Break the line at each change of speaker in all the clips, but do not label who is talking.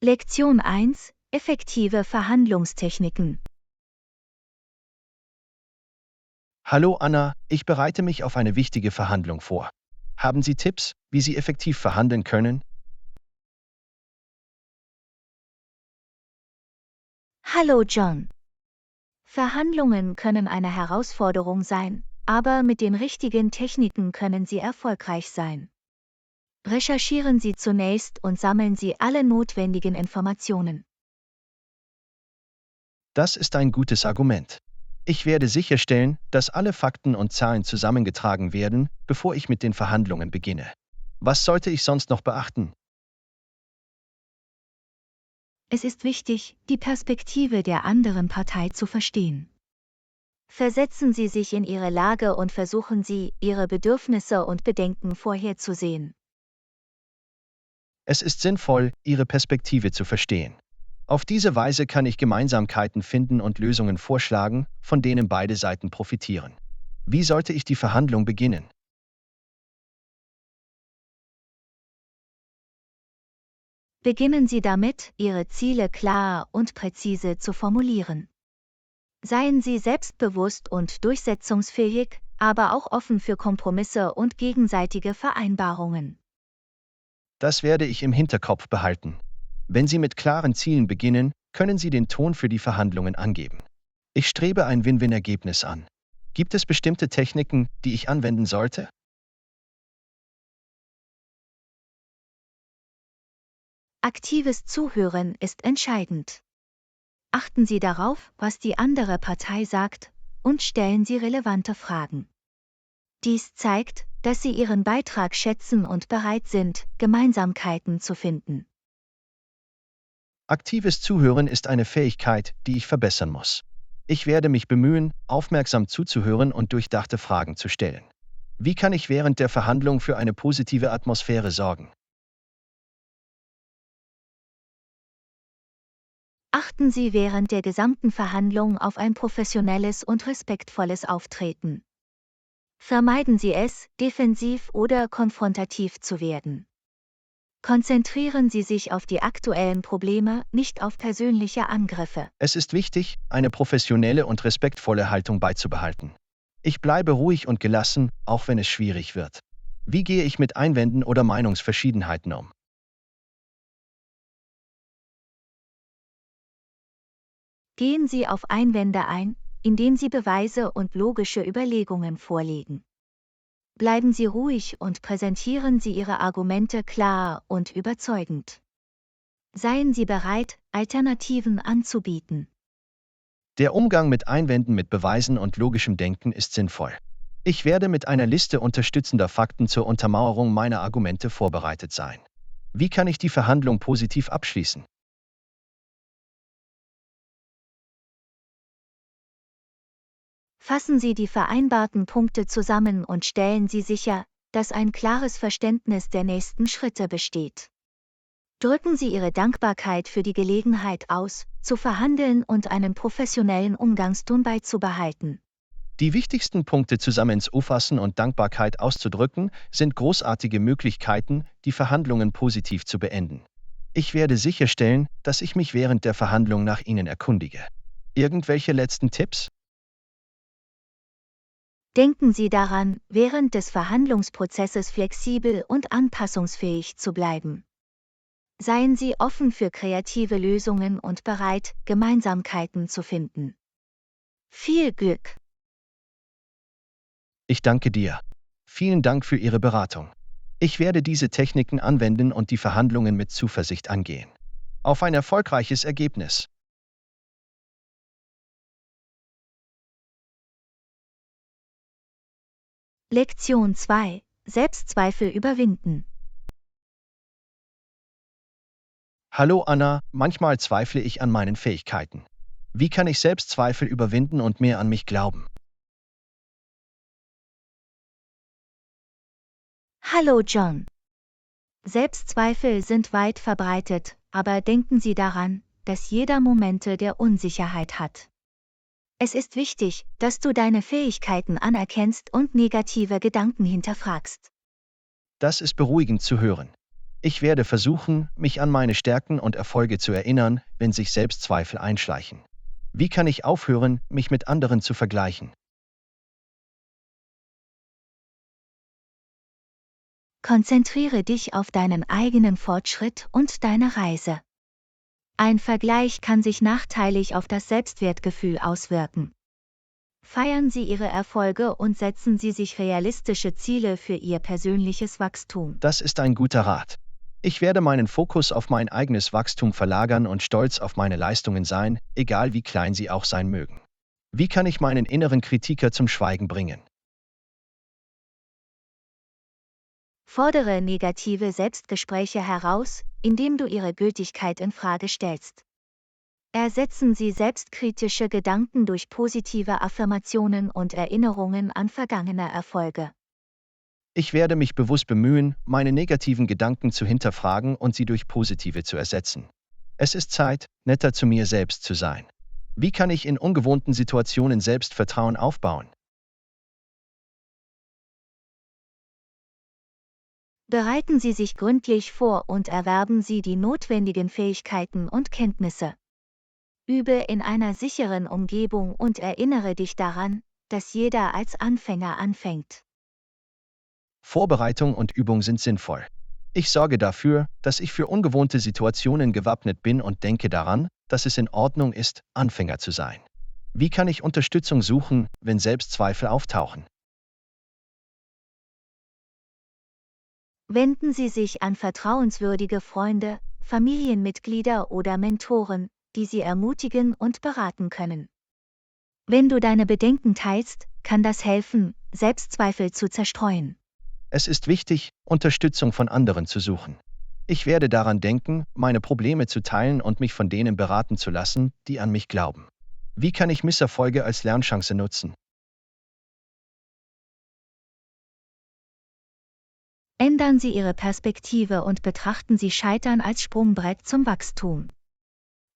Lektion 1: Effektive Verhandlungstechniken.
Hallo Anna, ich bereite mich auf eine wichtige Verhandlung vor. Haben Sie Tipps, wie Sie effektiv verhandeln können?
Hallo John. Verhandlungen können eine Herausforderung sein, aber mit den richtigen Techniken können sie erfolgreich sein. Recherchieren Sie zunächst und sammeln Sie alle notwendigen Informationen.
Das ist ein gutes Argument. Ich werde sicherstellen, dass alle Fakten und Zahlen zusammengetragen werden, bevor ich mit den Verhandlungen beginne. Was sollte ich sonst noch beachten?
Es ist wichtig, die Perspektive der anderen Partei zu verstehen. Versetzen Sie sich in ihre Lage und versuchen Sie, ihre Bedürfnisse und Bedenken vorherzusehen.
Es ist sinnvoll, Ihre Perspektive zu verstehen. Auf diese Weise kann ich Gemeinsamkeiten finden und Lösungen vorschlagen, von denen beide Seiten profitieren. Wie sollte ich die Verhandlung beginnen?
Beginnen Sie damit, Ihre Ziele klar und präzise zu formulieren. Seien Sie selbstbewusst und durchsetzungsfähig, aber auch offen für Kompromisse und gegenseitige Vereinbarungen.
Das werde ich im Hinterkopf behalten. Wenn Sie mit klaren Zielen beginnen, können Sie den Ton für die Verhandlungen angeben. Ich strebe ein Win-Win-Ergebnis an. Gibt es bestimmte Techniken, die ich anwenden sollte?
Aktives Zuhören ist entscheidend. Achten Sie darauf, was die andere Partei sagt, und stellen Sie relevante Fragen. Dies zeigt, dass Sie Ihren Beitrag schätzen und bereit sind, Gemeinsamkeiten zu finden.
Aktives Zuhören ist eine Fähigkeit, die ich verbessern muss. Ich werde mich bemühen, aufmerksam zuzuhören und durchdachte Fragen zu stellen. Wie kann ich während der Verhandlung für eine positive Atmosphäre sorgen?
Achten Sie während der gesamten Verhandlung auf ein professionelles und respektvolles Auftreten. Vermeiden Sie es, defensiv oder konfrontativ zu werden. Konzentrieren Sie sich auf die aktuellen Probleme, nicht auf persönliche Angriffe.
Es ist wichtig, eine professionelle und respektvolle Haltung beizubehalten. Ich bleibe ruhig und gelassen, auch wenn es schwierig wird. Wie gehe ich mit Einwänden oder Meinungsverschiedenheiten um?
Gehen Sie auf Einwände ein, indem Sie Beweise und logische Überlegungen vorlegen. Bleiben Sie ruhig und präsentieren Sie Ihre Argumente klar und überzeugend. Seien Sie bereit, Alternativen anzubieten.
Der Umgang mit Einwänden mit Beweisen und logischem Denken ist sinnvoll. Ich werde mit einer Liste unterstützender Fakten zur Untermauerung meiner Argumente vorbereitet sein. Wie kann ich die Verhandlung positiv abschließen?
Fassen Sie die vereinbarten Punkte zusammen und stellen Sie sicher, dass ein klares Verständnis der nächsten Schritte besteht. Drücken Sie Ihre Dankbarkeit für die Gelegenheit aus, zu verhandeln und einen professionellen Umgangston beizubehalten.
Die wichtigsten Punkte zusammenzufassen und Dankbarkeit auszudrücken, sind großartige Möglichkeiten, die Verhandlungen positiv zu beenden. Ich werde sicherstellen, dass ich mich während der Verhandlung nach Ihnen erkundige. Irgendwelche letzten Tipps?
Denken Sie daran, während des Verhandlungsprozesses flexibel und anpassungsfähig zu bleiben. Seien Sie offen für kreative Lösungen und bereit, Gemeinsamkeiten zu finden. Viel Glück!
Ich danke dir. Vielen Dank für Ihre Beratung. Ich werde diese Techniken anwenden und die Verhandlungen mit Zuversicht angehen. Auf ein erfolgreiches Ergebnis.
Lektion 2: Selbstzweifel überwinden.
Hallo Anna, manchmal zweifle ich an meinen Fähigkeiten. Wie kann ich Selbstzweifel überwinden und mehr an mich glauben?
Hallo John. Selbstzweifel sind weit verbreitet, aber denken Sie daran, dass jeder Momente der Unsicherheit hat. Es ist wichtig, dass du deine Fähigkeiten anerkennst und negative Gedanken hinterfragst.
Das ist beruhigend zu hören. Ich werde versuchen, mich an meine Stärken und Erfolge zu erinnern, wenn sich Selbstzweifel einschleichen. Wie kann ich aufhören, mich mit anderen zu vergleichen?
Konzentriere dich auf deinen eigenen Fortschritt und deine Reise. Ein Vergleich kann sich nachteilig auf das Selbstwertgefühl auswirken. Feiern Sie Ihre Erfolge und setzen Sie sich realistische Ziele für Ihr persönliches Wachstum.
Das ist ein guter Rat. Ich werde meinen Fokus auf mein eigenes Wachstum verlagern und stolz auf meine Leistungen sein, egal wie klein sie auch sein mögen. Wie kann ich meinen inneren Kritiker zum Schweigen bringen?
Fordere negative Selbstgespräche heraus, indem du ihre Gültigkeit in Frage stellst. Ersetzen Sie selbstkritische Gedanken durch positive Affirmationen und Erinnerungen an vergangene Erfolge.
Ich werde mich bewusst bemühen, meine negativen Gedanken zu hinterfragen und sie durch positive zu ersetzen. Es ist Zeit, netter zu mir selbst zu sein. Wie kann ich in ungewohnten Situationen Selbstvertrauen aufbauen?
Bereiten Sie sich gründlich vor und erwerben Sie die notwendigen Fähigkeiten und Kenntnisse. Übe in einer sicheren Umgebung und erinnere dich daran, dass jeder als Anfänger anfängt.
Vorbereitung und Übung sind sinnvoll. Ich sorge dafür, dass ich für ungewohnte Situationen gewappnet bin und denke daran, dass es in Ordnung ist, Anfänger zu sein. Wie kann ich Unterstützung suchen, wenn Selbstzweifel auftauchen?
Wenden Sie sich an vertrauenswürdige Freunde, Familienmitglieder oder Mentoren, die Sie ermutigen und beraten können. Wenn du deine Bedenken teilst, kann das helfen, Selbstzweifel zu zerstreuen.
Es ist wichtig, Unterstützung von anderen zu suchen. Ich werde daran denken, meine Probleme zu teilen und mich von denen beraten zu lassen, die an mich glauben. Wie kann ich Misserfolge als Lernchance nutzen?
Ändern Sie Ihre Perspektive und betrachten Sie Scheitern als Sprungbrett zum Wachstum.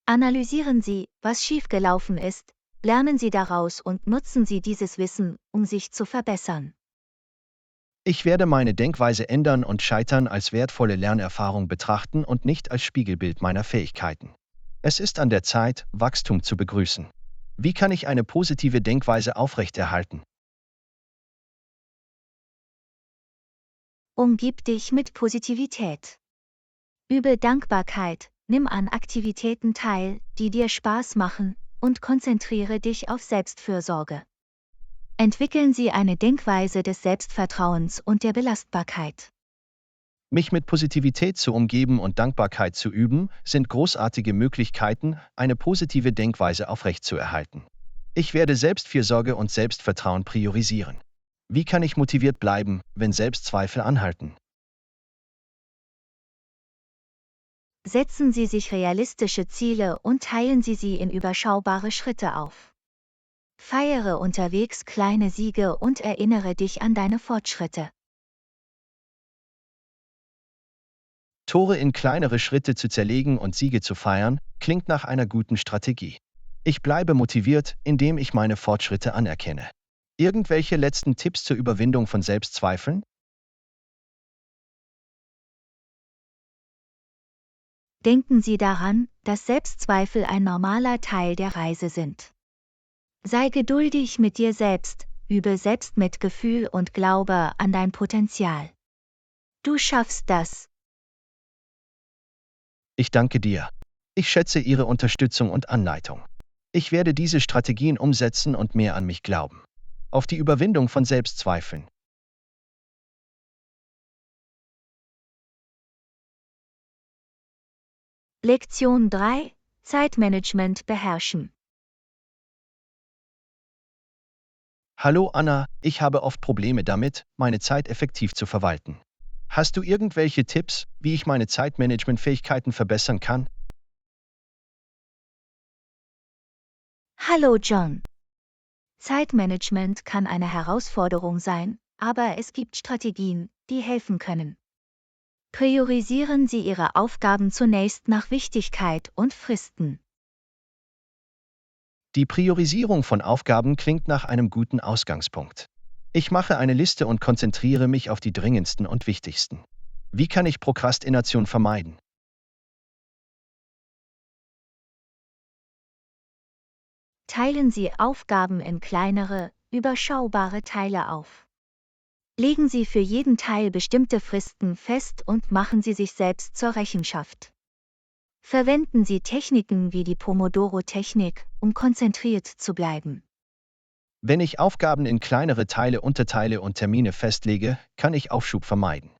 Analysieren Sie, was schiefgelaufen ist, lernen Sie daraus und nutzen Sie dieses Wissen, um sich zu verbessern.
Ich werde meine Denkweise ändern und Scheitern als wertvolle Lernerfahrung betrachten und nicht als Spiegelbild meiner Fähigkeiten. Es ist an der Zeit, Wachstum zu begrüßen. Wie kann ich eine positive Denkweise aufrechterhalten?
Umgib dich mit Positivität. Übe Dankbarkeit, nimm an Aktivitäten teil, die dir Spaß machen, und konzentriere dich auf Selbstfürsorge. Entwickeln Sie eine Denkweise des Selbstvertrauens und der Belastbarkeit.
Mich mit Positivität zu umgeben und Dankbarkeit zu üben, sind großartige Möglichkeiten, eine positive Denkweise aufrechtzuerhalten. Ich werde Selbstfürsorge und Selbstvertrauen priorisieren. Wie kann ich motiviert bleiben, wenn Selbstzweifel anhalten?
Setzen Sie sich realistische Ziele und teilen Sie sie in überschaubare Schritte auf. Feiere unterwegs kleine Siege und erinnere dich an deine Fortschritte.
Tore in kleinere Schritte zu zerlegen und Siege zu feiern, klingt nach einer guten Strategie. Ich bleibe motiviert, indem ich meine Fortschritte anerkenne. Irgendwelche letzten Tipps zur Überwindung von Selbstzweifeln?
Denken Sie daran, dass Selbstzweifel ein normaler Teil der Reise sind. Sei geduldig mit dir selbst, übe Selbstmitgefühl und glaube an dein Potenzial. Du schaffst das.
Ich danke dir. Ich schätze Ihre Unterstützung und Anleitung. Ich werde diese Strategien umsetzen und mehr an mich glauben. Auf die Überwindung von Selbstzweifeln.
Lektion 3: Zeitmanagement beherrschen.
Hallo Anna, ich habe oft Probleme damit, meine Zeit effektiv zu verwalten. Hast du irgendwelche Tipps, wie ich meine Zeitmanagementfähigkeiten verbessern kann?
Hallo John. Zeitmanagement kann eine Herausforderung sein, aber es gibt Strategien, die helfen können. Priorisieren Sie Ihre Aufgaben zunächst nach Wichtigkeit und Fristen.
Die Priorisierung von Aufgaben klingt nach einem guten Ausgangspunkt. Ich mache eine Liste und konzentriere mich auf die dringendsten und wichtigsten. Wie kann ich Prokrastination vermeiden?
Teilen Sie Aufgaben in kleinere, überschaubare Teile auf. Legen Sie für jeden Teil bestimmte Fristen fest und machen Sie sich selbst zur Rechenschaft. Verwenden Sie Techniken wie die Pomodoro-Technik, um konzentriert zu bleiben.
Wenn ich Aufgaben in kleinere Teile unterteile und Termine festlege, kann ich Aufschub vermeiden.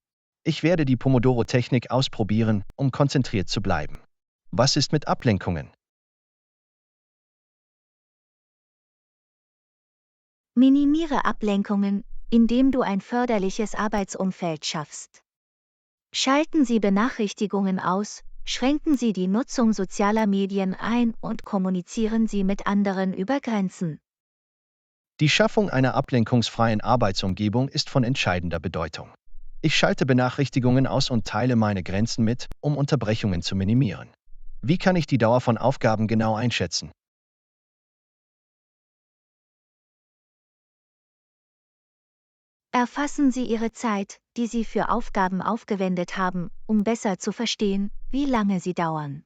Ich werde die Pomodoro-Technik ausprobieren, um konzentriert zu bleiben. Was ist mit Ablenkungen?
Minimiere Ablenkungen, indem du ein förderliches Arbeitsumfeld schaffst. Schalten Sie Benachrichtigungen aus, schränken Sie die Nutzung sozialer Medien ein und kommunizieren Sie mit anderen über Grenzen.
Die Schaffung einer ablenkungsfreien Arbeitsumgebung ist von entscheidender Bedeutung. Ich schalte Benachrichtigungen aus und teile meine Grenzen mit, um Unterbrechungen zu minimieren. Wie kann ich die Dauer von Aufgaben genau einschätzen?
Erfassen Sie Ihre Zeit, die Sie für Aufgaben aufgewendet haben, um besser zu verstehen, wie lange sie dauern.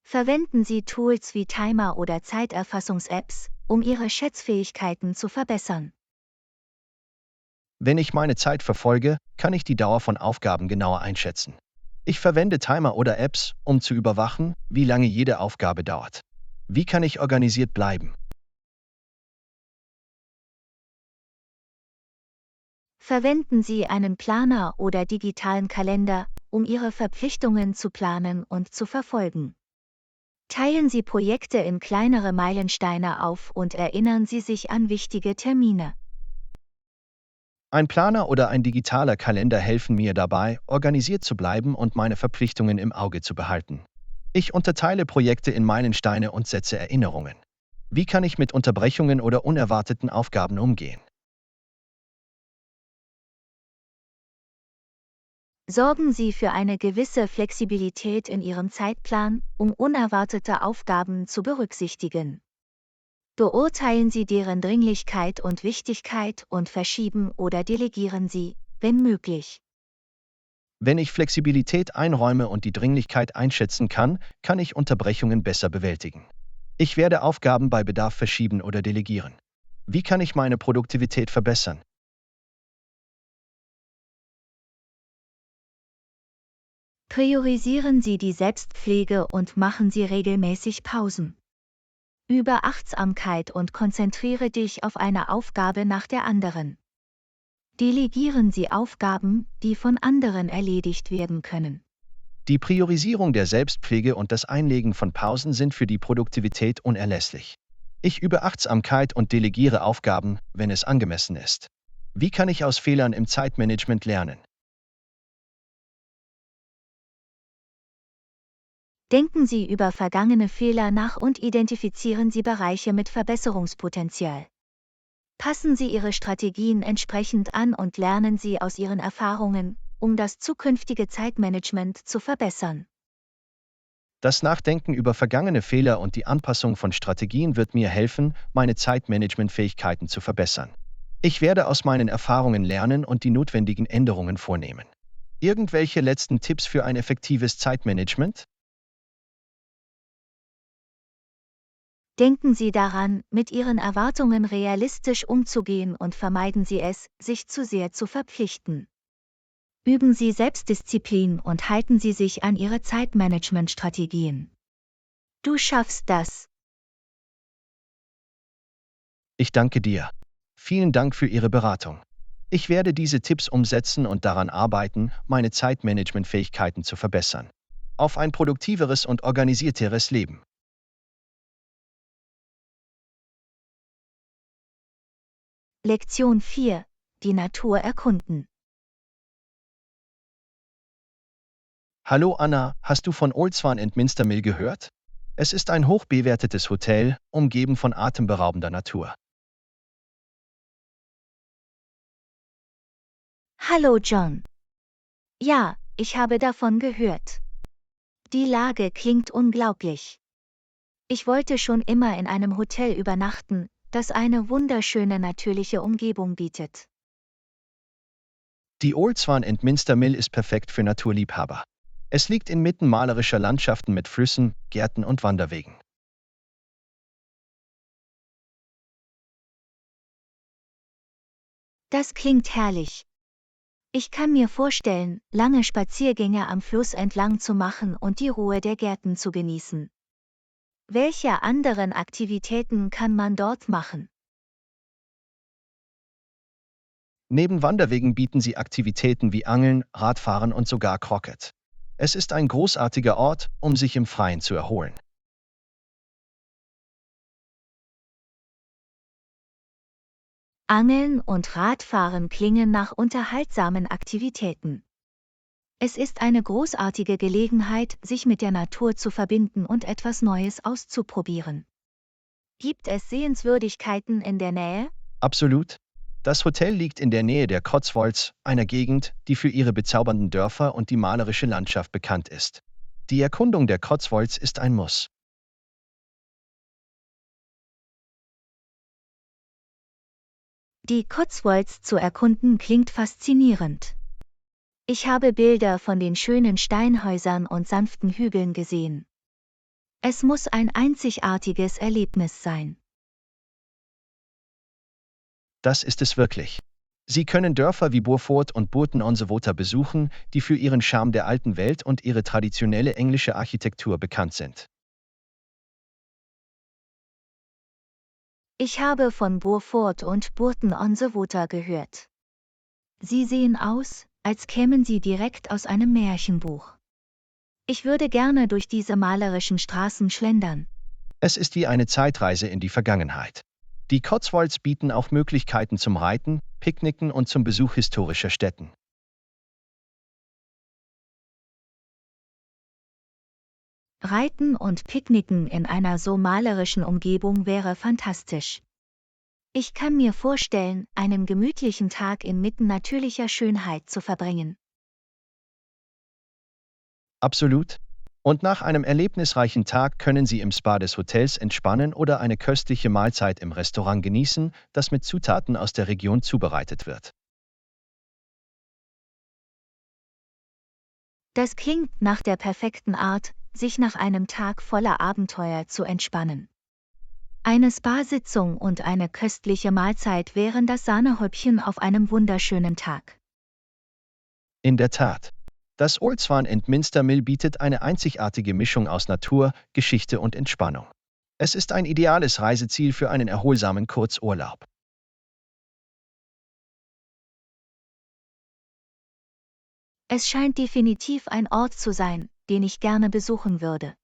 Verwenden Sie Tools wie Timer oder Zeiterfassungs-Apps, um Ihre Schätzfähigkeiten zu verbessern.
Wenn ich meine Zeit verfolge, kann ich die Dauer von Aufgaben genauer einschätzen. Ich verwende Timer oder Apps, um zu überwachen, wie lange jede Aufgabe dauert. Wie kann ich organisiert bleiben?
Verwenden Sie einen Planer oder digitalen Kalender, um Ihre Verpflichtungen zu planen und zu verfolgen. Teilen Sie Projekte in kleinere Meilensteine auf und erinnern Sie sich an wichtige Termine.
Ein Planer oder ein digitaler Kalender helfen mir dabei, organisiert zu bleiben und meine Verpflichtungen im Auge zu behalten. Ich unterteile Projekte in Meilensteine und setze Erinnerungen. Wie kann ich mit Unterbrechungen oder unerwarteten Aufgaben umgehen?
Sorgen Sie für eine gewisse Flexibilität in Ihrem Zeitplan, um unerwartete Aufgaben zu berücksichtigen. Beurteilen Sie deren Dringlichkeit und Wichtigkeit und verschieben oder delegieren Sie, wenn möglich.
Wenn ich Flexibilität einräume und die Dringlichkeit einschätzen kann, kann ich Unterbrechungen besser bewältigen. Ich werde Aufgaben bei Bedarf verschieben oder delegieren. Wie kann ich meine Produktivität verbessern?
Priorisieren Sie die Selbstpflege und machen Sie regelmäßig Pausen. Übe Achtsamkeit und konzentriere dich auf eine Aufgabe nach der anderen. Delegieren Sie Aufgaben, die von anderen erledigt werden können.
Die Priorisierung der Selbstpflege und das Einlegen von Pausen sind für die Produktivität unerlässlich. Ich übe Achtsamkeit und delegiere Aufgaben, wenn es angemessen ist. Wie kann ich aus Fehlern im Zeitmanagement lernen?
Denken Sie über vergangene Fehler nach und identifizieren Sie Bereiche mit Verbesserungspotenzial. Passen Sie Ihre Strategien entsprechend an und lernen Sie aus Ihren Erfahrungen, um das zukünftige Zeitmanagement zu verbessern.
Das Nachdenken über vergangene Fehler und die Anpassung von Strategien wird mir helfen, meine Zeitmanagementfähigkeiten zu verbessern. Ich werde aus meinen Erfahrungen lernen und die notwendigen Änderungen vornehmen. Irgendwelche letzten Tipps für ein effektives Zeitmanagement?
Denken Sie daran, mit Ihren Erwartungen realistisch umzugehen und vermeiden Sie es, sich zu sehr zu verpflichten. Üben Sie Selbstdisziplin und halten Sie sich an Ihre Zeitmanagementstrategien. Du schaffst das.
Ich danke dir. Vielen Dank für Ihre Beratung. Ich werde diese Tipps umsetzen und daran arbeiten, meine Zeitmanagementfähigkeiten zu verbessern. Auf ein produktiveres und organisierteres Leben.
Lektion 4. Die Natur erkunden.
Hallo Anna, hast du von Old Swan and Minstermill gehört? Es ist ein hochbewertetes Hotel, umgeben von atemberaubender Natur.
Hallo John. Ja, ich habe davon gehört. Die Lage klingt unglaublich. Ich wollte schon immer in einem Hotel übernachten, das eine wunderschöne natürliche Umgebung bietet.
Die Oldswan Minster Mill ist perfekt für Naturliebhaber. Es liegt inmitten malerischer Landschaften mit Flüssen, Gärten und Wanderwegen.
Das klingt herrlich. Ich kann mir vorstellen, lange Spaziergänge am Fluss entlang zu machen und die Ruhe der Gärten zu genießen. Welche anderen Aktivitäten kann man dort machen?
Neben Wanderwegen bieten sie Aktivitäten wie Angeln, Radfahren und sogar Croquet. Es ist ein großartiger Ort, um sich im Freien zu erholen.
Angeln und Radfahren klingen nach unterhaltsamen Aktivitäten. Es ist eine großartige Gelegenheit, sich mit der Natur zu verbinden und etwas Neues auszuprobieren. Gibt es Sehenswürdigkeiten in der Nähe?
Absolut. Das Hotel liegt in der Nähe der Cotswolds, einer Gegend, die für ihre bezaubernden Dörfer und die malerische Landschaft bekannt ist. Die Erkundung der Cotswolds ist ein Muss.
Die Cotswolds zu erkunden klingt faszinierend. Ich habe Bilder von den schönen Steinhäusern und sanften Hügeln gesehen. Es muss ein einzigartiges Erlebnis sein.
Das ist es wirklich. Sie können Dörfer wie Burford und Burton-on-the-Water besuchen, die für ihren Charme der alten Welt und ihre traditionelle englische Architektur bekannt sind.
Ich habe von Burford und Burton-on-the-Water gehört. Sie sehen aus, als kämen sie direkt aus einem Märchenbuch. Ich würde gerne durch diese malerischen Straßen schlendern.
Es ist wie eine Zeitreise in die Vergangenheit. Die Cotswolds bieten auch Möglichkeiten zum Reiten, Picknicken und zum Besuch historischer Stätten.
Reiten und Picknicken in einer so malerischen Umgebung wäre fantastisch. Ich kann mir vorstellen, einen gemütlichen Tag inmitten natürlicher Schönheit zu verbringen.
Absolut. Und nach einem erlebnisreichen Tag können Sie im Spa des Hotels entspannen oder eine köstliche Mahlzeit im Restaurant genießen, das mit Zutaten aus der Region zubereitet wird.
Das klingt nach der perfekten Art, sich nach einem Tag voller Abenteuer zu entspannen. Eine Spa-Sitzung und eine köstliche Mahlzeit wären das Sahnehäubchen auf einem wunderschönen Tag.
In der Tat. Das Oldswan Minster Mill bietet eine einzigartige Mischung aus Natur, Geschichte und Entspannung. Es ist ein ideales Reiseziel für einen erholsamen Kurzurlaub.
Es scheint definitiv ein Ort zu sein, den ich gerne besuchen würde.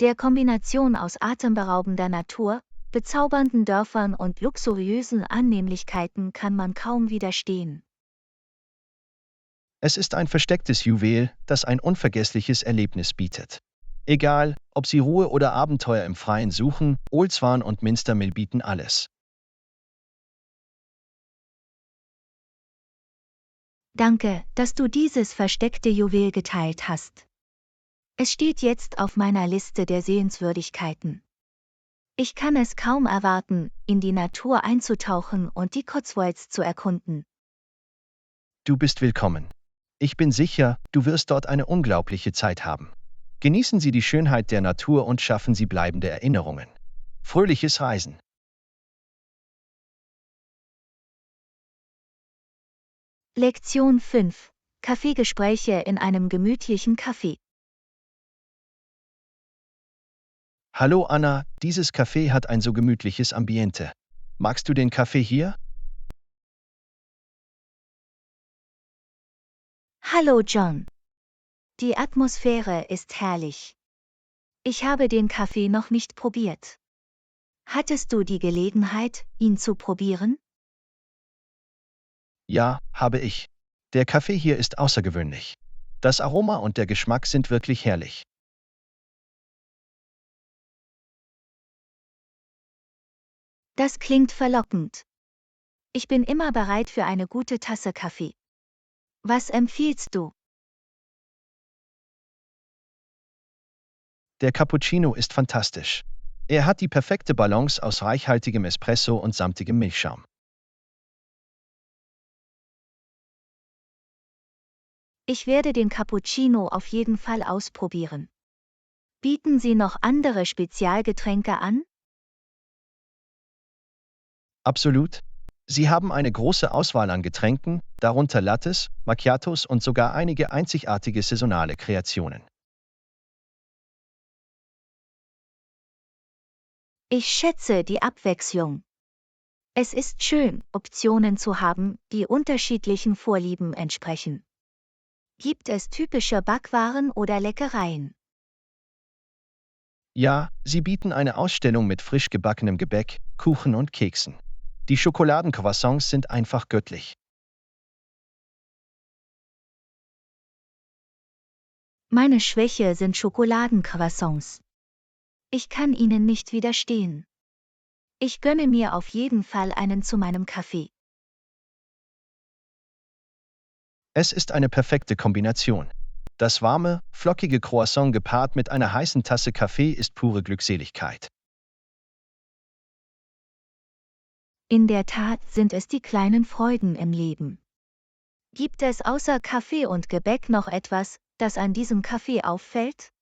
Der Kombination aus atemberaubender Natur, bezaubernden Dörfern und luxuriösen Annehmlichkeiten kann man kaum widerstehen.
Es ist ein verstecktes Juwel, das ein unvergessliches Erlebnis bietet. Egal, ob Sie Ruhe oder Abenteuer im Freien suchen, Oldswan und Minster Mill bieten alles.
Danke, dass du dieses versteckte Juwel geteilt hast. Es steht jetzt auf meiner Liste der Sehenswürdigkeiten. Ich kann es kaum erwarten, in die Natur einzutauchen und die Cotswolds zu erkunden.
Du bist willkommen. Ich bin sicher, du wirst dort eine unglaubliche Zeit haben. Genießen Sie die Schönheit der Natur und schaffen Sie bleibende Erinnerungen. Fröhliches Reisen!
Lektion 5. Kaffeegespräche in einem gemütlichen Café.
Hallo Anna, dieses Café hat ein so gemütliches Ambiente. Magst du den Kaffee hier?
Hallo John. Die Atmosphäre ist herrlich. Ich habe den Kaffee noch nicht probiert. Hattest du die Gelegenheit, ihn zu probieren?
Ja, habe ich. Der Kaffee hier ist außergewöhnlich. Das Aroma und der Geschmack sind wirklich herrlich.
Das klingt verlockend. Ich bin immer bereit für eine gute Tasse Kaffee. Was empfiehlst du?
Der Cappuccino ist fantastisch. Er hat die perfekte Balance aus reichhaltigem Espresso und samtigem Milchschaum.
Ich werde den Cappuccino auf jeden Fall ausprobieren. Bieten Sie noch andere Spezialgetränke an?
Absolut. Sie haben eine große Auswahl an Getränken, darunter Lattes, Macchiatos und sogar einige einzigartige saisonale Kreationen.
Ich schätze die Abwechslung. Es ist schön, Optionen zu haben, die unterschiedlichen Vorlieben entsprechen. Gibt es typische Backwaren oder Leckereien?
Ja, sie bieten eine Ausstellung mit frisch gebackenem Gebäck, Kuchen und Keksen. Die Schokoladencroissants sind einfach göttlich.
Meine Schwäche sind Schokoladencroissants. Ich kann ihnen nicht widerstehen. Ich gönne mir auf jeden Fall einen zu meinem Kaffee.
Es ist eine perfekte Kombination. Das warme, flockige Croissant gepaart mit einer heißen Tasse Kaffee ist pure Glückseligkeit.
In der Tat sind es die kleinen Freuden im Leben. Gibt es außer Kaffee und Gebäck noch etwas, das an diesem Kaffee auffällt?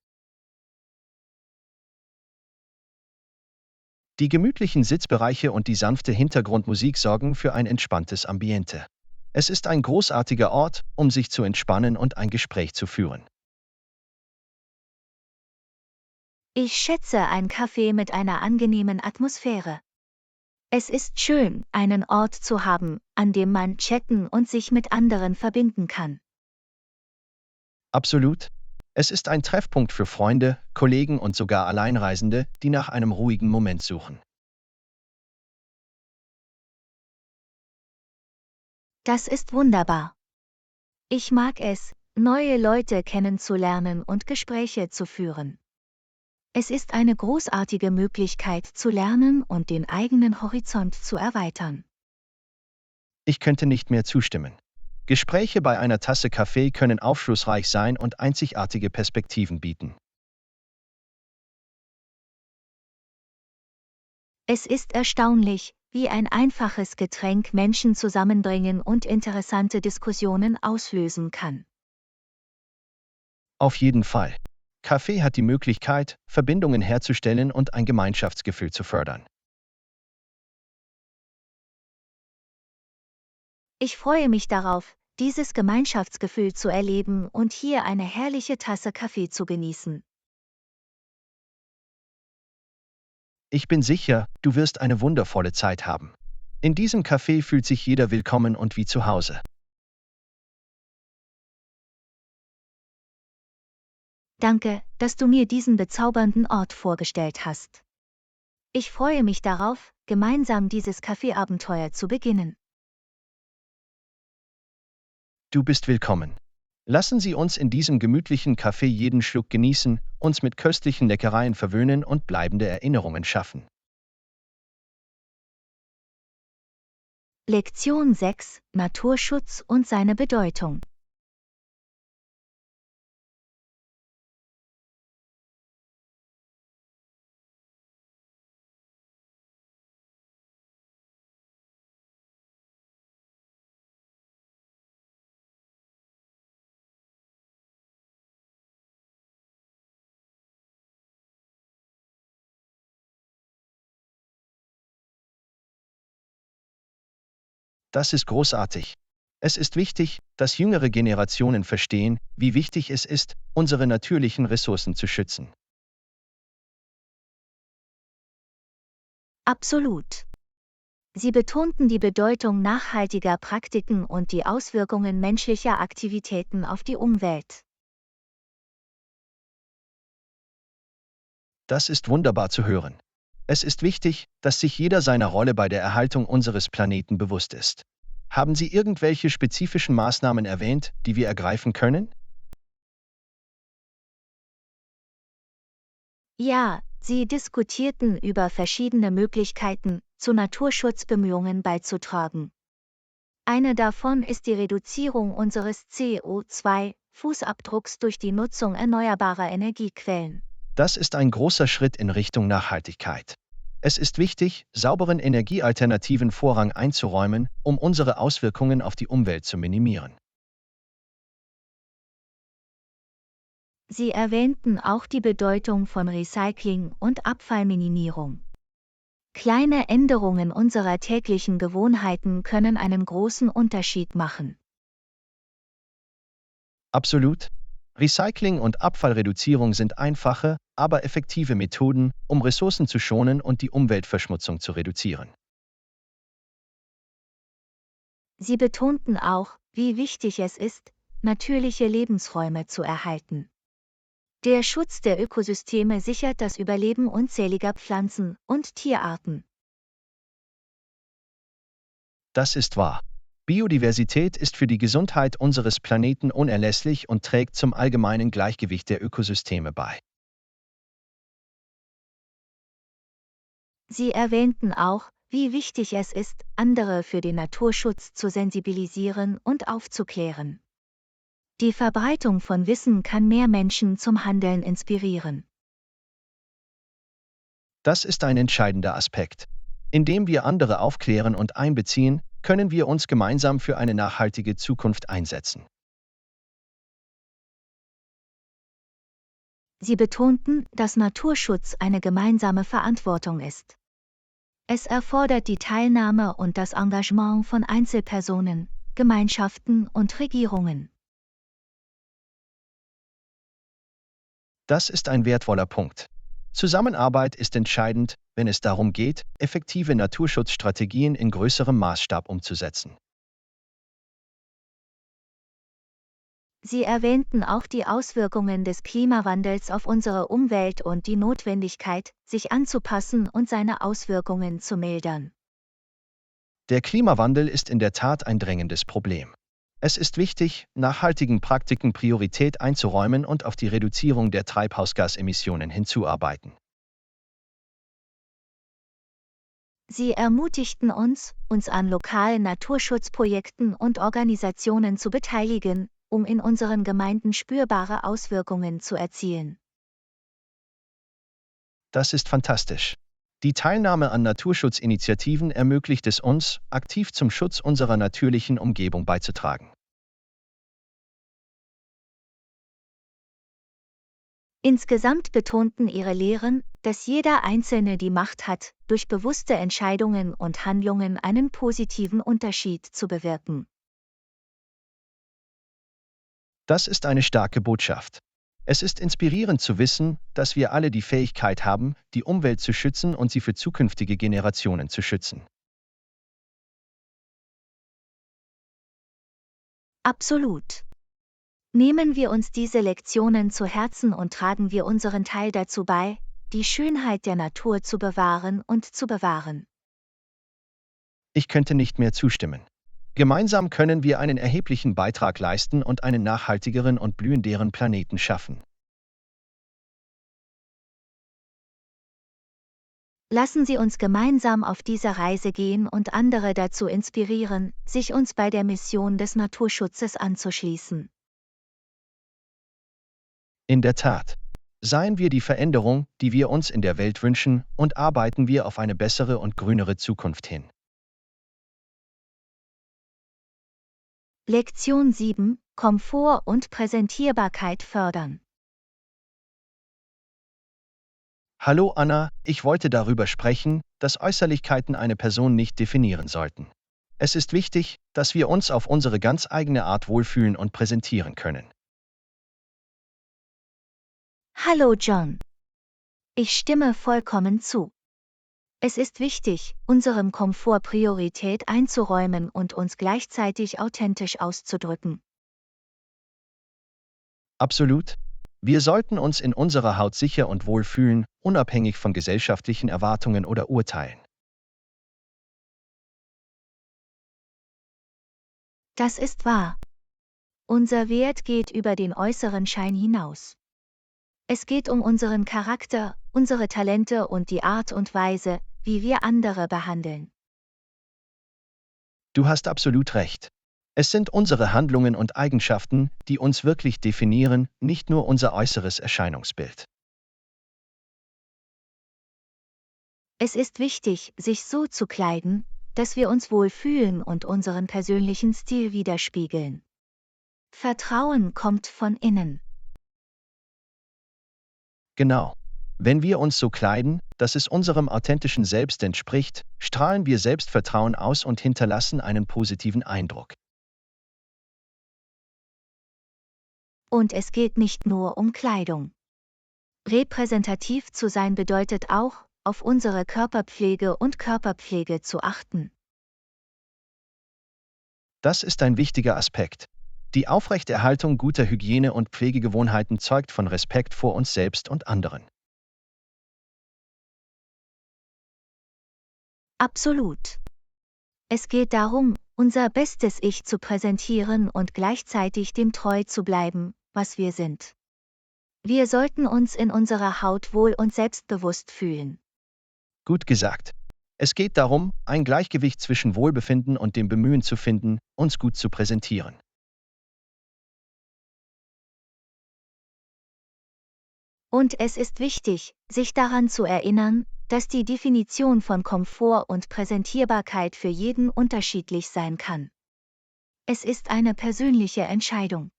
Die gemütlichen Sitzbereiche und die sanfte Hintergrundmusik sorgen für ein entspanntes Ambiente. Es ist ein großartiger Ort, um sich zu entspannen und ein Gespräch zu führen.
Ich schätze ein Kaffee mit einer angenehmen Atmosphäre. Es ist schön, einen Ort zu haben, an dem man chatten und sich mit anderen verbinden kann.
Absolut. Es ist ein Treffpunkt für Freunde, Kollegen und sogar Alleinreisende, die nach einem ruhigen Moment suchen.
Das ist wunderbar. Ich mag es, neue Leute kennenzulernen und Gespräche zu führen. Es ist eine großartige Möglichkeit zu lernen und den eigenen Horizont zu erweitern.
Ich könnte nicht mehr zustimmen. Gespräche bei einer Tasse Kaffee können aufschlussreich sein und einzigartige Perspektiven bieten.
Es ist erstaunlich, wie ein einfaches Getränk Menschen zusammenbringen und interessante Diskussionen auslösen kann.
Auf jeden Fall. Kaffee hat die Möglichkeit, Verbindungen herzustellen und ein Gemeinschaftsgefühl zu fördern.
Ich freue mich darauf, dieses Gemeinschaftsgefühl zu erleben und hier eine herrliche Tasse Kaffee zu genießen.
Ich bin sicher, du wirst eine wundervolle Zeit haben. In diesem Café fühlt sich jeder willkommen und wie zu Hause.
Danke, dass du mir diesen bezaubernden Ort vorgestellt hast. Ich freue mich darauf, gemeinsam dieses Kaffeeabenteuer zu beginnen.
Du bist willkommen. Lassen Sie uns in diesem gemütlichen Café jeden Schluck genießen, uns mit köstlichen Leckereien verwöhnen und bleibende Erinnerungen schaffen.
Lektion 6: Naturschutz und seine Bedeutung.
Das ist großartig. Es ist wichtig, dass jüngere Generationen verstehen, wie wichtig es ist, unsere natürlichen Ressourcen zu schützen.
Absolut. Sie betonten die Bedeutung nachhaltiger Praktiken und die Auswirkungen menschlicher Aktivitäten auf die Umwelt.
Das ist wunderbar zu hören. Es ist wichtig, dass sich jeder seiner Rolle bei der Erhaltung unseres Planeten bewusst ist. Haben Sie irgendwelche spezifischen Maßnahmen erwähnt, die wir ergreifen können?
Ja, sie diskutierten über verschiedene Möglichkeiten, zu Naturschutzbemühungen beizutragen. Eine davon ist die Reduzierung unseres CO2-Fußabdrucks durch die Nutzung erneuerbarer Energiequellen.
Das ist ein großer Schritt in Richtung Nachhaltigkeit. Es ist wichtig, sauberen Energiealternativen Vorrang einzuräumen, um unsere Auswirkungen auf die Umwelt zu minimieren.
Sie erwähnten auch die Bedeutung von Recycling und Abfallminimierung. Kleine Änderungen unserer täglichen Gewohnheiten können einen großen Unterschied machen.
Absolut. Recycling und Abfallreduzierung sind einfache, aber effektive Methoden, um Ressourcen zu schonen und die Umweltverschmutzung zu reduzieren.
Sie betonten auch, wie wichtig es ist, natürliche Lebensräume zu erhalten. Der Schutz der Ökosysteme sichert das Überleben unzähliger Pflanzen- und Tierarten.
Das ist wahr. Biodiversität ist für die Gesundheit unseres Planeten unerlässlich und trägt zum allgemeinen Gleichgewicht der Ökosysteme bei.
Sie erwähnten auch, wie wichtig es ist, andere für den Naturschutz zu sensibilisieren und aufzuklären. Die Verbreitung von Wissen kann mehr Menschen zum Handeln inspirieren.
Das ist ein entscheidender Aspekt. Indem wir andere aufklären und einbeziehen, können wir uns gemeinsam für eine nachhaltige Zukunft einsetzen.
Sie betonten, dass Naturschutz eine gemeinsame Verantwortung ist. Es erfordert die Teilnahme und das Engagement von Einzelpersonen, Gemeinschaften und Regierungen.
Das ist ein wertvoller Punkt. Zusammenarbeit ist entscheidend, wenn es darum geht, effektive Naturschutzstrategien in größerem Maßstab umzusetzen.
Sie erwähnten auch die Auswirkungen des Klimawandels auf unsere Umwelt und die Notwendigkeit, sich anzupassen und seine Auswirkungen zu mildern.
Der Klimawandel ist in der Tat ein drängendes Problem. Es ist wichtig, nachhaltigen Praktiken Priorität einzuräumen und auf die Reduzierung der Treibhausgasemissionen hinzuarbeiten.
Sie ermutigten uns an lokalen Naturschutzprojekten und Organisationen zu beteiligen, um in unseren Gemeinden spürbare Auswirkungen zu erzielen.
Das ist fantastisch. Die Teilnahme an Naturschutzinitiativen ermöglicht es uns, aktiv zum Schutz unserer natürlichen Umgebung beizutragen.
Insgesamt betonten ihre Lehren, dass jeder Einzelne die Macht hat, durch bewusste Entscheidungen und Handlungen einen positiven Unterschied zu bewirken.
Das ist eine starke Botschaft. Es ist inspirierend zu wissen, dass wir alle die Fähigkeit haben, die Umwelt zu schützen und sie für zukünftige Generationen zu schützen.
Absolut. Nehmen wir uns diese Lektionen zu Herzen und tragen wir unseren Teil dazu bei, die Schönheit der Natur zu bewahren und zu bewahren.
Ich könnte nicht mehr zustimmen. Gemeinsam können wir einen erheblichen Beitrag leisten und einen nachhaltigeren und blühenderen Planeten schaffen.
Lassen Sie uns gemeinsam auf diese Reise gehen und andere dazu inspirieren, sich uns bei der Mission des Naturschutzes anzuschließen.
In der Tat. Seien wir die Veränderung, die wir uns in der Welt wünschen, und arbeiten wir auf eine bessere und grünere Zukunft hin.
Lektion 7: Komfort und Präsentierbarkeit fördern.
Hallo Anna, ich wollte darüber sprechen, dass Äußerlichkeiten eine Person nicht definieren sollten. Es ist wichtig, dass wir uns auf unsere ganz eigene Art wohlfühlen und präsentieren können.
Hallo John. Ich stimme vollkommen zu. Es ist wichtig, unserem Komfort Priorität einzuräumen und uns gleichzeitig authentisch auszudrücken.
Absolut. Wir sollten uns in unserer Haut sicher und wohl fühlen, unabhängig von gesellschaftlichen Erwartungen oder Urteilen.
Das ist wahr. Unser Wert geht über den äußeren Schein hinaus. Es geht um unseren Charakter, unsere Talente und die Art und Weise, wie wir andere behandeln.
Du hast absolut recht. Es sind unsere Handlungen und Eigenschaften, die uns wirklich definieren, nicht nur unser äußeres Erscheinungsbild.
Es ist wichtig, sich so zu kleiden, dass wir uns wohlfühlen und unseren persönlichen Stil widerspiegeln. Vertrauen kommt von innen.
Genau. Wenn wir uns so kleiden, dass es unserem authentischen Selbst entspricht, strahlen wir Selbstvertrauen aus und hinterlassen einen positiven Eindruck.
Und es geht nicht nur um Kleidung. Repräsentativ zu sein bedeutet auch, auf unsere Körperpflege und Körperpflege zu achten.
Das ist ein wichtiger Aspekt. Die Aufrechterhaltung guter Hygiene- und Pflegegewohnheiten zeugt von Respekt vor uns selbst und anderen.
Absolut. Es geht darum, unser bestes Ich zu präsentieren und gleichzeitig dem treu zu bleiben, was wir sind. Wir sollten uns in unserer Haut wohl und selbstbewusst fühlen.
Gut gesagt. Es geht darum, ein Gleichgewicht zwischen Wohlbefinden und dem Bemühen zu finden, uns gut zu präsentieren.
Und es ist wichtig, sich daran zu erinnern, dass die Definition von Komfort und Präsentierbarkeit für jeden unterschiedlich sein kann. Es ist eine persönliche Entscheidung.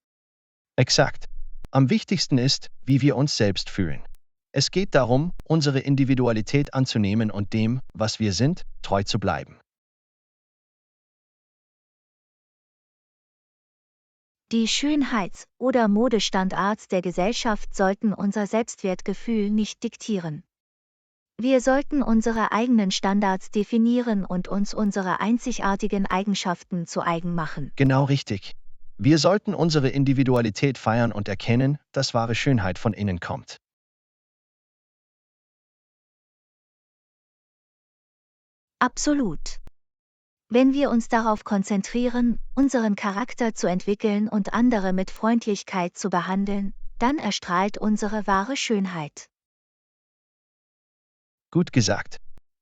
Exakt. Am wichtigsten ist, wie wir uns selbst fühlen. Es geht darum, unsere Individualität anzunehmen und dem, was wir sind, treu zu bleiben.
Die Schönheits- oder Modestandards der Gesellschaft sollten unser Selbstwertgefühl nicht diktieren. Wir sollten unsere eigenen Standards definieren und uns unsere einzigartigen Eigenschaften zu eigen machen.
Genau richtig. Wir sollten unsere Individualität feiern und erkennen, dass wahre Schönheit von innen kommt.
Absolut. Wenn wir uns darauf konzentrieren, unseren Charakter zu entwickeln und andere mit Freundlichkeit zu behandeln, dann erstrahlt unsere wahre Schönheit.
Gut gesagt.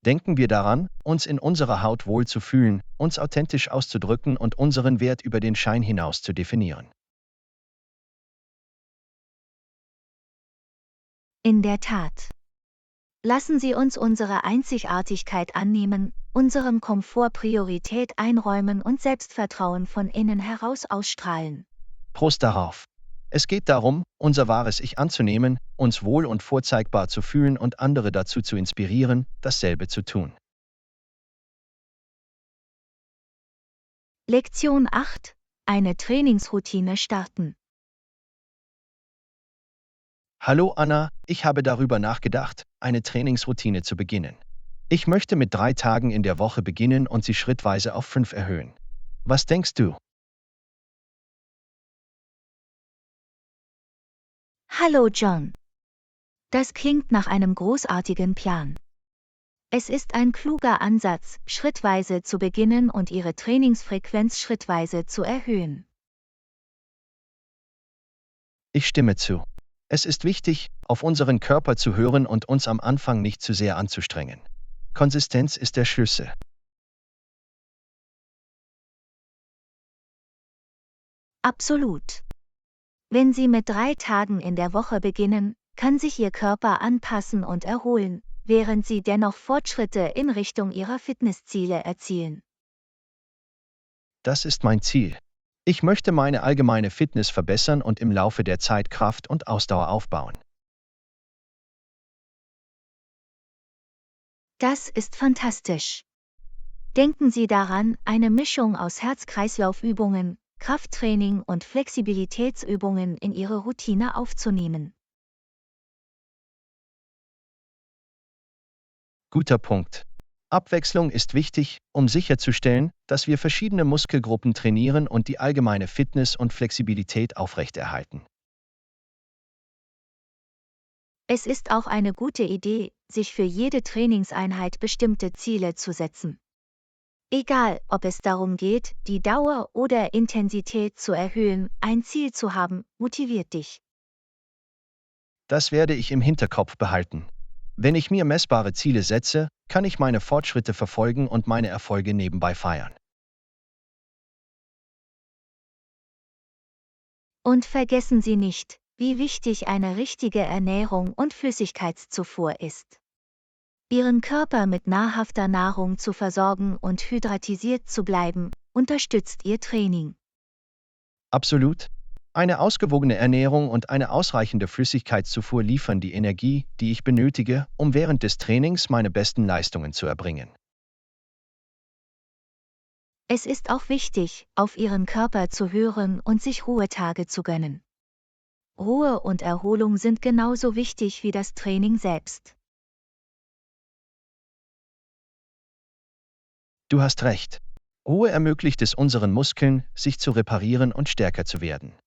Denken wir daran, uns in unserer Haut wohl zu fühlen, uns authentisch auszudrücken und unseren Wert über den Schein hinaus zu definieren.
In der Tat. Lassen Sie uns unsere Einzigartigkeit annehmen, unserem Komfort Priorität einräumen und Selbstvertrauen von innen heraus ausstrahlen.
Prost darauf. Es geht darum, unser wahres Ich anzunehmen, uns wohl und vorzeigbar zu fühlen und andere dazu zu inspirieren, dasselbe zu tun.
Lektion 8. Eine Trainingsroutine starten.
Hallo Anna, ich habe darüber nachgedacht, eine Trainingsroutine zu beginnen. Ich möchte mit 3 Tagen in der Woche beginnen und sie schrittweise auf 5 erhöhen. Was denkst du?
Hallo John. Das klingt nach einem großartigen Plan. Es ist ein kluger Ansatz, schrittweise zu beginnen und Ihre Trainingsfrequenz schrittweise zu erhöhen.
Ich stimme zu. Es ist wichtig, auf unseren Körper zu hören und uns am Anfang nicht zu sehr anzustrengen. Konsistenz ist der Schlüssel.
Absolut. Wenn Sie mit 3 Tagen in der Woche beginnen, kann sich Ihr Körper anpassen und erholen, während Sie dennoch Fortschritte in Richtung Ihrer Fitnessziele erzielen.
Das ist mein Ziel. Ich möchte meine allgemeine Fitness verbessern und im Laufe der Zeit Kraft und Ausdauer aufbauen.
Das ist fantastisch. Denken Sie daran, eine Mischung aus Herz-Kreislauf-Übungen, Krafttraining und Flexibilitätsübungen in Ihre Routine aufzunehmen.
Guter Punkt. Abwechslung ist wichtig, um sicherzustellen, dass wir verschiedene Muskelgruppen trainieren und die allgemeine Fitness und Flexibilität aufrechterhalten.
Es ist auch eine gute Idee, sich für jede Trainingseinheit bestimmte Ziele zu setzen. Egal, ob es darum geht, die Dauer oder Intensität zu erhöhen, ein Ziel zu haben, motiviert dich.
Das werde ich im Hinterkopf behalten. Wenn ich mir messbare Ziele setze, kann ich meine Fortschritte verfolgen und meine Erfolge nebenbei feiern.
Und vergessen Sie nicht, wie wichtig eine richtige Ernährung und Flüssigkeitszufuhr ist. Ihren Körper mit nahrhafter Nahrung zu versorgen und hydratisiert zu bleiben, unterstützt Ihr Training.
Absolut. Eine ausgewogene Ernährung und eine ausreichende Flüssigkeitszufuhr liefern die Energie, die ich benötige, um während des Trainings meine besten Leistungen zu erbringen.
Es ist auch wichtig, auf Ihren Körper zu hören und sich Ruhetage zu gönnen. Ruhe und Erholung sind genauso wichtig wie das Training selbst.
Du hast recht. Ruhe ermöglicht es unseren Muskeln, sich zu reparieren und stärker zu werden.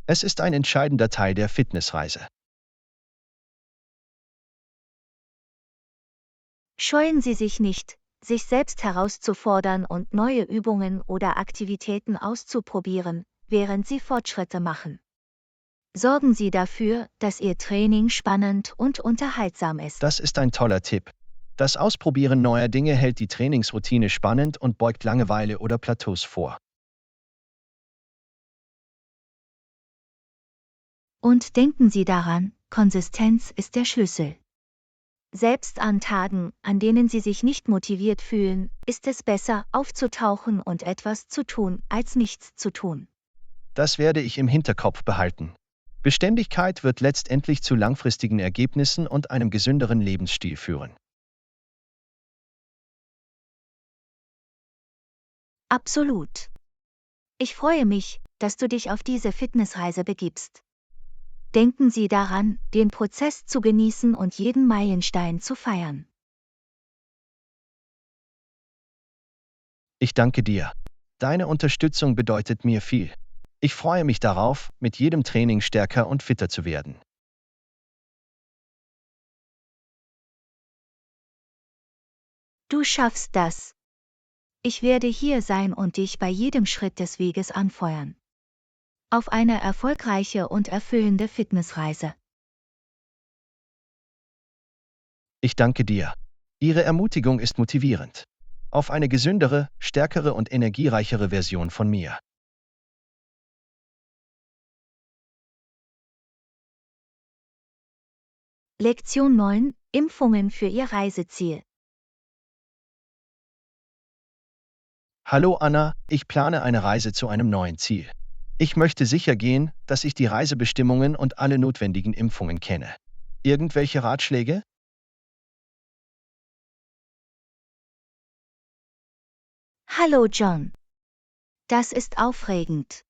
Es ist ein entscheidender Teil der Fitnessreise.
Scheuen Sie sich nicht, sich selbst herauszufordern und neue Übungen oder Aktivitäten auszuprobieren, während Sie Fortschritte machen. Sorgen Sie dafür, dass Ihr Training spannend und unterhaltsam ist.
Das ist ein toller Tipp. Das Ausprobieren neuer Dinge hält die Trainingsroutine spannend und beugt Langeweile oder Plateaus vor.
Und denken Sie daran, Konsistenz ist der Schlüssel. Selbst an Tagen, an denen Sie sich nicht motiviert fühlen, ist es besser, aufzutauchen und etwas zu tun, als nichts zu tun.
Das werde ich im Hinterkopf behalten. Beständigkeit wird letztendlich zu langfristigen Ergebnissen und einem gesünderen Lebensstil führen.
Absolut. Ich freue mich, dass du dich auf diese Fitnessreise begibst. Denken Sie daran, den Prozess zu genießen und jeden Meilenstein zu feiern.
Ich danke dir. Deine Unterstützung bedeutet mir viel. Ich freue mich darauf, mit jedem Training stärker und fitter zu werden.
Du schaffst das. Ich werde hier sein und dich bei jedem Schritt des Weges anfeuern. Auf eine erfolgreiche und erfüllende Fitnessreise.
Ich danke dir. Ihre Ermutigung ist motivierend. Auf eine gesündere, stärkere und energiereichere Version von mir.
Lektion 9: Impfungen für Ihr Reiseziel.
Hallo Anna, ich plane eine Reise zu einem neuen Ziel. Ich möchte sicher gehen, dass ich die Reisebestimmungen und alle notwendigen Impfungen kenne. Irgendwelche Ratschläge?
Hallo John. Das ist aufregend.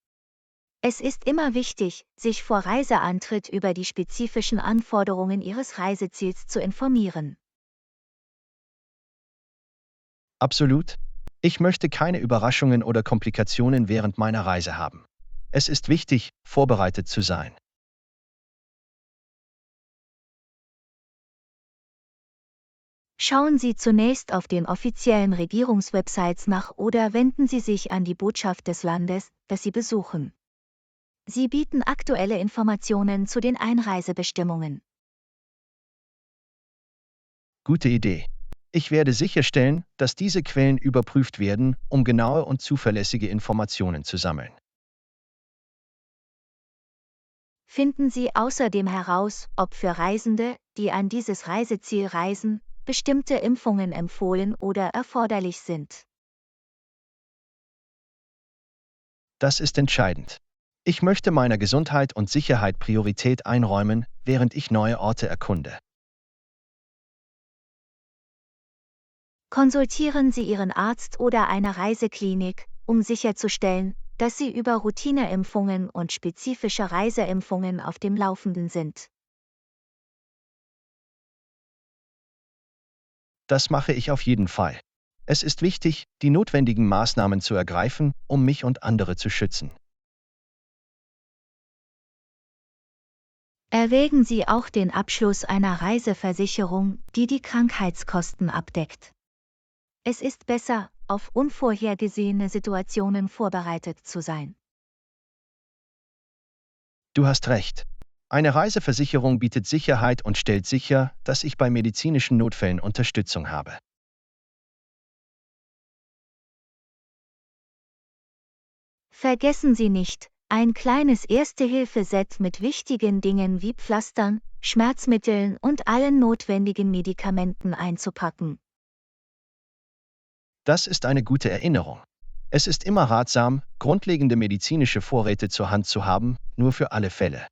Es ist immer wichtig, sich vor Reiseantritt über die spezifischen Anforderungen Ihres Reiseziels zu informieren.
Absolut. Ich möchte keine Überraschungen oder Komplikationen während meiner Reise haben. Es ist wichtig, vorbereitet zu sein.
Schauen Sie zunächst auf den offiziellen Regierungswebsites nach oder wenden Sie sich an die Botschaft des Landes, das Sie besuchen. Sie bieten aktuelle Informationen zu den Einreisebestimmungen.
Gute Idee. Ich werde sicherstellen, dass diese Quellen überprüft werden, um genaue und zuverlässige Informationen zu sammeln.
Finden Sie außerdem heraus, ob für Reisende, die an dieses Reiseziel reisen, bestimmte Impfungen empfohlen oder erforderlich sind.
Das ist entscheidend. Ich möchte meiner Gesundheit und Sicherheit Priorität einräumen, während ich neue Orte erkunde.
Konsultieren Sie Ihren Arzt oder eine Reiseklinik, um sicherzustellen, dass Sie über Routineimpfungen und spezifische Reiseimpfungen auf dem Laufenden sind.
Das mache ich auf jeden Fall. Es ist wichtig, die notwendigen Maßnahmen zu ergreifen, um mich und andere zu schützen.
Erwägen Sie auch den Abschluss einer Reiseversicherung, die die Krankheitskosten abdeckt. Es ist besser, auf unvorhergesehene Situationen vorbereitet zu sein.
Du hast recht. Eine Reiseversicherung bietet Sicherheit und stellt sicher, dass ich bei medizinischen Notfällen Unterstützung habe.
Vergessen Sie nicht, ein kleines Erste-Hilfe-Set mit wichtigen Dingen wie Pflastern, Schmerzmitteln und allen notwendigen Medikamenten einzupacken.
Das ist eine gute Erinnerung. Es ist immer ratsam, grundlegende medizinische Vorräte zur Hand zu haben, nur für alle Fälle.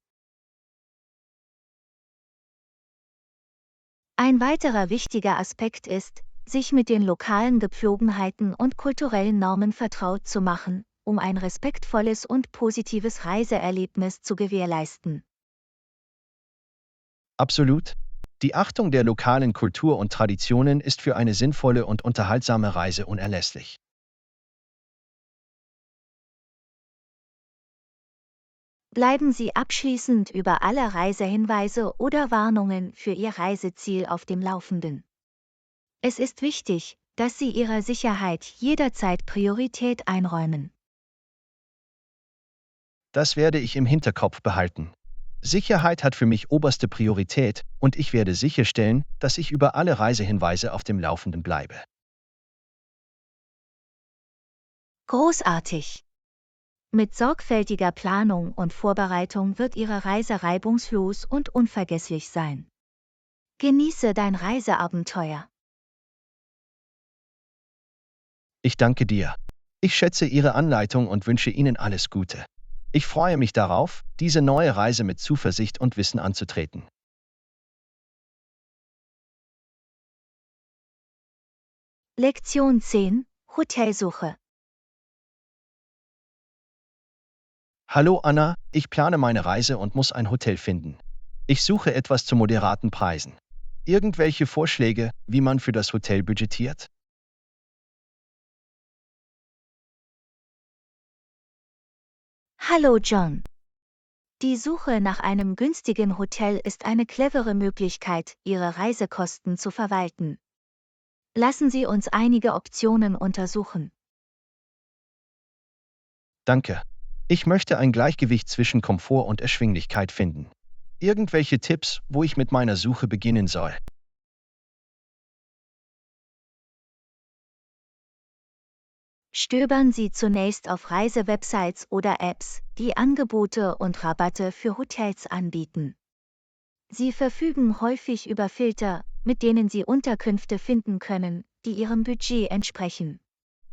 Ein weiterer wichtiger Aspekt ist, sich mit den lokalen Gepflogenheiten und kulturellen Normen vertraut zu machen, um ein respektvolles und positives Reiseerlebnis zu gewährleisten.
Absolut. Die Achtung der lokalen Kultur und Traditionen ist für eine sinnvolle und unterhaltsame Reise unerlässlich.
Bleiben Sie abschließend über alle Reisehinweise oder Warnungen für Ihr Reiseziel auf dem Laufenden. Es ist wichtig, dass Sie Ihrer Sicherheit jederzeit Priorität einräumen.
Das werde ich im Hinterkopf behalten. Sicherheit hat für mich oberste Priorität und ich werde sicherstellen, dass ich über alle Reisehinweise auf dem Laufenden bleibe.
Großartig! Mit sorgfältiger Planung und Vorbereitung wird Ihre Reise reibungslos und unvergesslich sein. Genieße dein Reiseabenteuer.
Ich danke dir. Ich schätze Ihre Anleitung und wünsche Ihnen alles Gute. Ich freue mich darauf, diese neue Reise mit Zuversicht und Wissen anzutreten.
Lektion 10: Hotelsuche.
Hallo Anna, ich plane meine Reise und muss ein Hotel finden. Ich suche etwas zu moderaten Preisen. Irgendwelche Vorschläge, wie man für das Hotel budgetiert?
Hallo John. Die Suche nach einem günstigen Hotel ist eine clevere Möglichkeit, Ihre Reisekosten zu verwalten. Lassen Sie uns einige Optionen untersuchen.
Danke. Ich möchte ein Gleichgewicht zwischen Komfort und Erschwinglichkeit finden. Irgendwelche Tipps, wo ich mit meiner Suche beginnen soll?
Stöbern Sie zunächst auf Reisewebsites oder Apps, die Angebote und Rabatte für Hotels anbieten. Sie verfügen häufig über Filter, mit denen Sie Unterkünfte finden können, die Ihrem Budget entsprechen.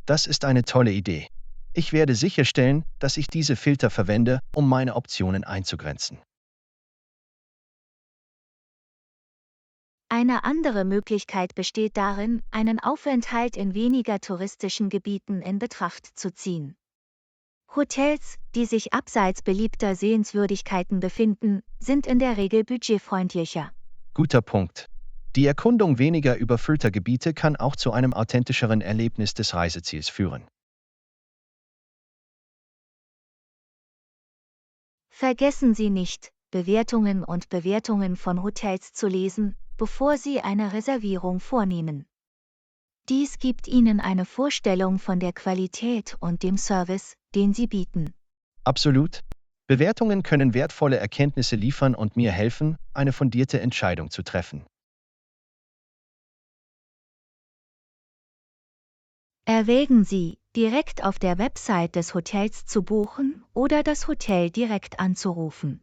Das ist eine tolle Idee. Ich werde sicherstellen, dass ich diese Filter verwende, um meine Optionen einzugrenzen.
Eine andere Möglichkeit besteht darin, einen Aufenthalt in weniger touristischen Gebieten in Betracht zu ziehen. Hotels, die sich abseits beliebter Sehenswürdigkeiten befinden, sind in der Regel budgetfreundlicher.
Guter Punkt. Die Erkundung weniger überfüllter Gebiete kann auch zu einem authentischeren Erlebnis des Reiseziels führen.
Vergessen Sie nicht, Bewertungen von Hotels zu lesen, bevor Sie eine Reservierung vornehmen. Dies gibt Ihnen eine Vorstellung von der Qualität und dem Service, den sie bieten.
Absolut. Bewertungen können wertvolle Erkenntnisse liefern und mir helfen, eine fundierte Entscheidung zu treffen.
Erwägen Sie, direkt auf der Website des Hotels zu buchen oder das Hotel direkt anzurufen.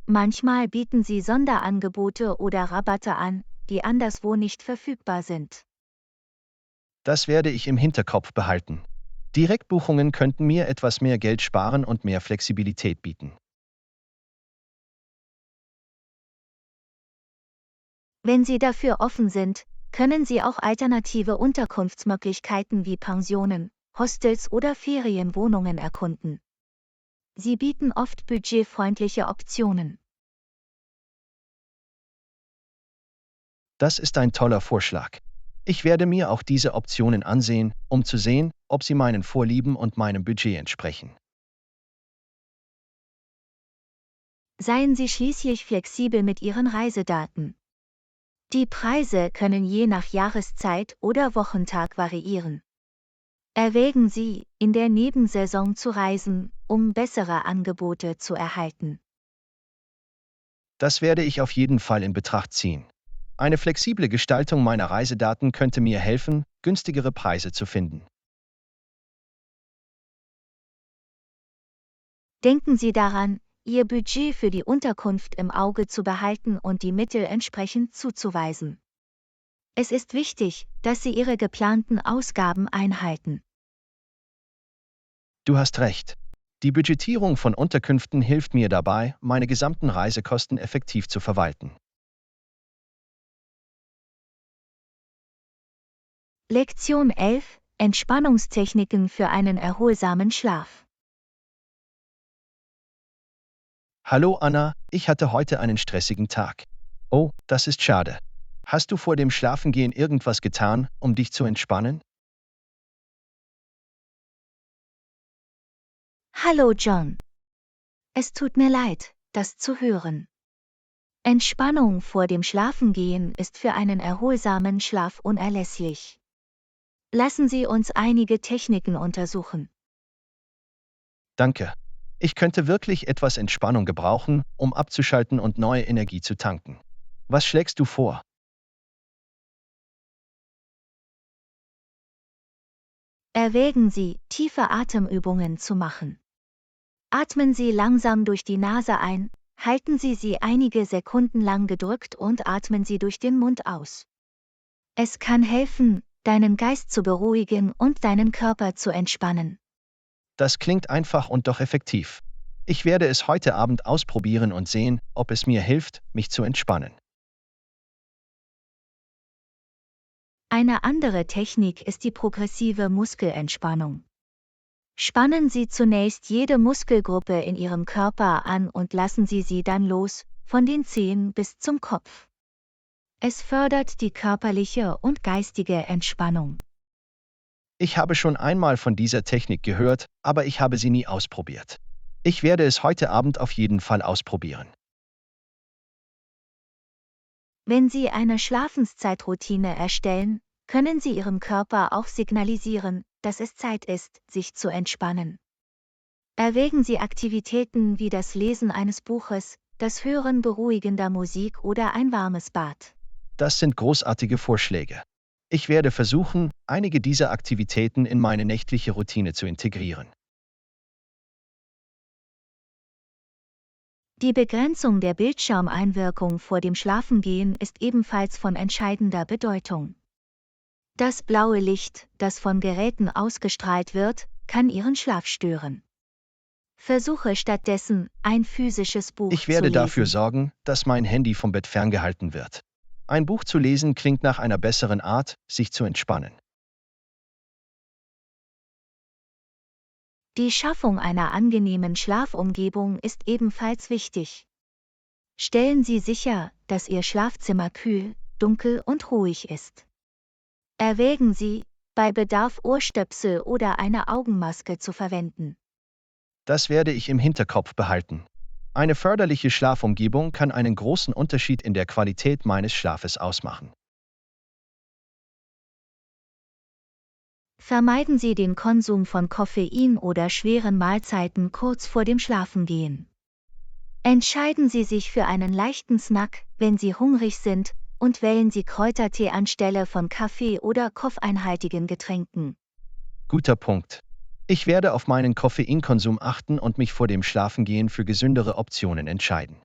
Manchmal bieten sie Sonderangebote oder Rabatte an, die anderswo nicht verfügbar sind.
Das werde ich im Hinterkopf behalten. Direktbuchungen könnten mir etwas mehr Geld sparen und mehr Flexibilität bieten.
Wenn Sie dafür offen sind, können Sie auch alternative Unterkunftsmöglichkeiten wie Pensionen, Hostels oder Ferienwohnungen erkunden. Sie bieten oft budgetfreundliche Optionen.
Das ist ein toller Vorschlag. Ich werde mir auch diese Optionen ansehen, um zu sehen, ob sie meinen Vorlieben und meinem Budget entsprechen.
Seien Sie schließlich flexibel mit Ihren Reisedaten. Die Preise können je nach Jahreszeit oder Wochentag variieren. Erwägen Sie, in der Nebensaison zu reisen, um bessere Angebote zu erhalten.
Das werde ich auf jeden Fall in Betracht ziehen. Eine flexible Gestaltung meiner Reisedaten könnte mir helfen, günstigere Preise zu finden.
Denken Sie daran, Ihr Budget für die Unterkunft im Auge zu behalten und die Mittel entsprechend zuzuweisen. Es ist wichtig, dass Sie Ihre geplanten Ausgaben einhalten.
Du hast recht. Die Budgetierung von Unterkünften hilft mir dabei, meine gesamten Reisekosten effektiv zu verwalten.
Lektion 11: Entspannungstechniken für einen erholsamen Schlaf.
Hallo Anna, ich hatte heute einen stressigen Tag. Oh, das ist schade. Hast du vor dem Schlafengehen irgendwas getan, um dich zu entspannen?
Hallo John. Es tut mir leid, das zu hören. Entspannung vor dem Schlafengehen ist für einen erholsamen Schlaf unerlässlich. Lassen Sie uns einige Techniken untersuchen.
Danke. Ich könnte wirklich etwas Entspannung gebrauchen, um abzuschalten und neue Energie zu tanken. Was schlägst du vor?
Erwägen Sie, tiefe Atemübungen zu machen. Atmen Sie langsam durch die Nase ein, halten Sie sie einige Sekunden lang gedrückt und atmen Sie durch den Mund aus. Es kann helfen, deinen Geist zu beruhigen und deinen Körper zu entspannen.
Das klingt einfach und doch effektiv. Ich werde es heute Abend ausprobieren und sehen, ob es mir hilft, mich zu entspannen.
Eine andere Technik ist die progressive Muskelentspannung. Spannen Sie zunächst jede Muskelgruppe in Ihrem Körper an und lassen Sie sie dann los, von den Zehen bis zum Kopf. Es fördert die körperliche und geistige Entspannung.
Ich habe schon einmal von dieser Technik gehört, aber ich habe sie nie ausprobiert. Ich werde es heute Abend auf jeden Fall ausprobieren.
Wenn Sie eine Schlafenszeitroutine erstellen, können Sie Ihrem Körper auch signalisieren, dass es Zeit ist, sich zu entspannen. Erwägen Sie Aktivitäten wie das Lesen eines Buches, das Hören beruhigender Musik oder ein warmes Bad.
Das sind großartige Vorschläge. Ich werde versuchen, einige dieser Aktivitäten in meine nächtliche Routine zu integrieren.
Die Begrenzung der Bildschirmeinwirkung vor dem Schlafengehen ist ebenfalls von entscheidender Bedeutung. Das blaue Licht, das von Geräten ausgestrahlt wird, kann Ihren Schlaf stören. Versuche stattdessen, ein physisches Buch
Ich
zu
werde
lesen.
dafür sorgen, dass mein Handy vom Bett ferngehalten wird. Ein Buch zu lesen klingt nach einer besseren Art, sich zu entspannen.
Die Schaffung einer angenehmen Schlafumgebung ist ebenfalls wichtig. Stellen Sie sicher, dass Ihr Schlafzimmer kühl, dunkel und ruhig ist. Erwägen Sie, bei Bedarf Ohrstöpsel oder eine Augenmaske zu verwenden.
Das werde ich im Hinterkopf behalten. Eine förderliche Schlafumgebung kann einen großen Unterschied in der Qualität meines Schlafes ausmachen.
Vermeiden Sie den Konsum von Koffein oder schweren Mahlzeiten kurz vor dem Schlafengehen. Entscheiden Sie sich für einen leichten Snack, wenn Sie hungrig sind, und wählen Sie Kräutertee anstelle von Kaffee oder koffeinhaltigen Getränken.
Guter Punkt. Ich werde auf meinen Koffeinkonsum achten und mich vor dem Schlafengehen für gesündere Optionen entscheiden.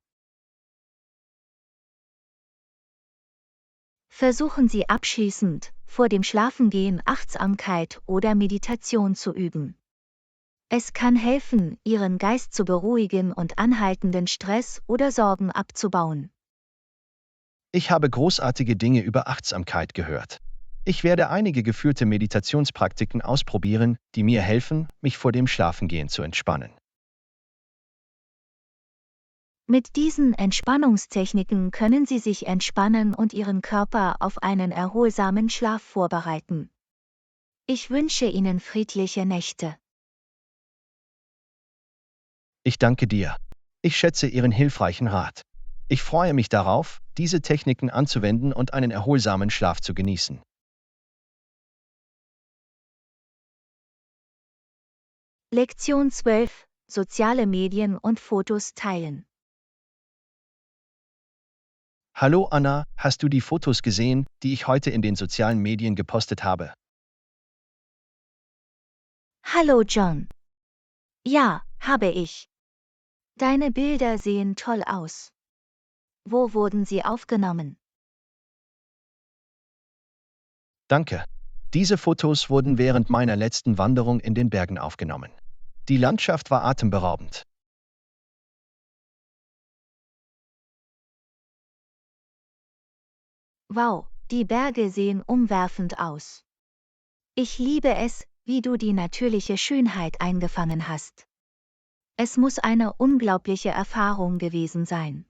Versuchen Sie abschließend, vor dem Schlafengehen Achtsamkeit oder Meditation zu üben. Es kann helfen, Ihren Geist zu beruhigen und anhaltenden Stress oder Sorgen abzubauen.
Ich habe großartige Dinge über Achtsamkeit gehört. Ich werde einige geführte Meditationspraktiken ausprobieren, die mir helfen, mich vor dem Schlafengehen zu entspannen.
Mit diesen Entspannungstechniken können Sie sich entspannen und Ihren Körper auf einen erholsamen Schlaf vorbereiten. Ich wünsche Ihnen friedliche Nächte.
Ich danke dir. Ich schätze Ihren hilfreichen Rat. Ich freue mich darauf, diese Techniken anzuwenden und einen erholsamen Schlaf zu genießen.
Lektion 12: Soziale Medien und Fotos teilen.
Hallo Anna, hast du die Fotos gesehen, die ich heute in den sozialen Medien gepostet habe?
Hallo John. Ja, habe ich. Deine Bilder sehen toll aus. Wo wurden sie aufgenommen?
Danke. Diese Fotos wurden während meiner letzten Wanderung in den Bergen aufgenommen. Die Landschaft war atemberaubend.
Wow, die Berge sehen umwerfend aus. Ich liebe es, wie du die natürliche Schönheit eingefangen hast. Es muss eine unglaubliche Erfahrung gewesen sein.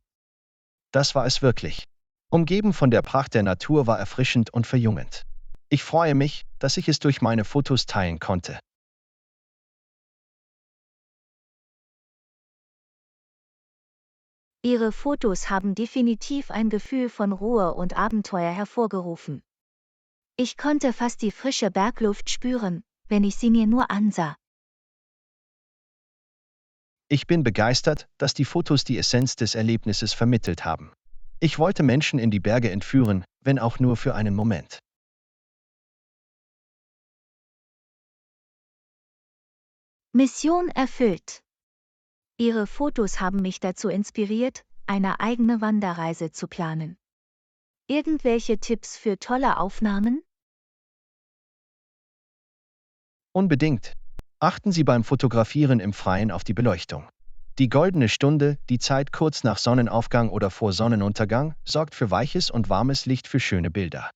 Das war es wirklich. Umgeben von der Pracht der Natur war erfrischend und verjüngend. Ich freue mich, dass ich es durch meine Fotos teilen konnte.
Ihre Fotos haben definitiv ein Gefühl von Ruhe und Abenteuer hervorgerufen. Ich konnte fast die frische Bergluft spüren, wenn ich sie mir nur ansah.
Ich bin begeistert, dass die Fotos die Essenz des Erlebnisses vermittelt haben. Ich wollte Menschen in die Berge entführen, wenn auch nur für einen Moment.
Mission erfüllt. Ihre Fotos haben mich dazu inspiriert, eine eigene Wanderreise zu planen. Irgendwelche Tipps für tolle Aufnahmen?
Unbedingt. Achten Sie beim Fotografieren im Freien auf die Beleuchtung. Die goldene Stunde, die Zeit kurz nach Sonnenaufgang oder vor Sonnenuntergang, sorgt für weiches und warmes Licht für schöne Bilder.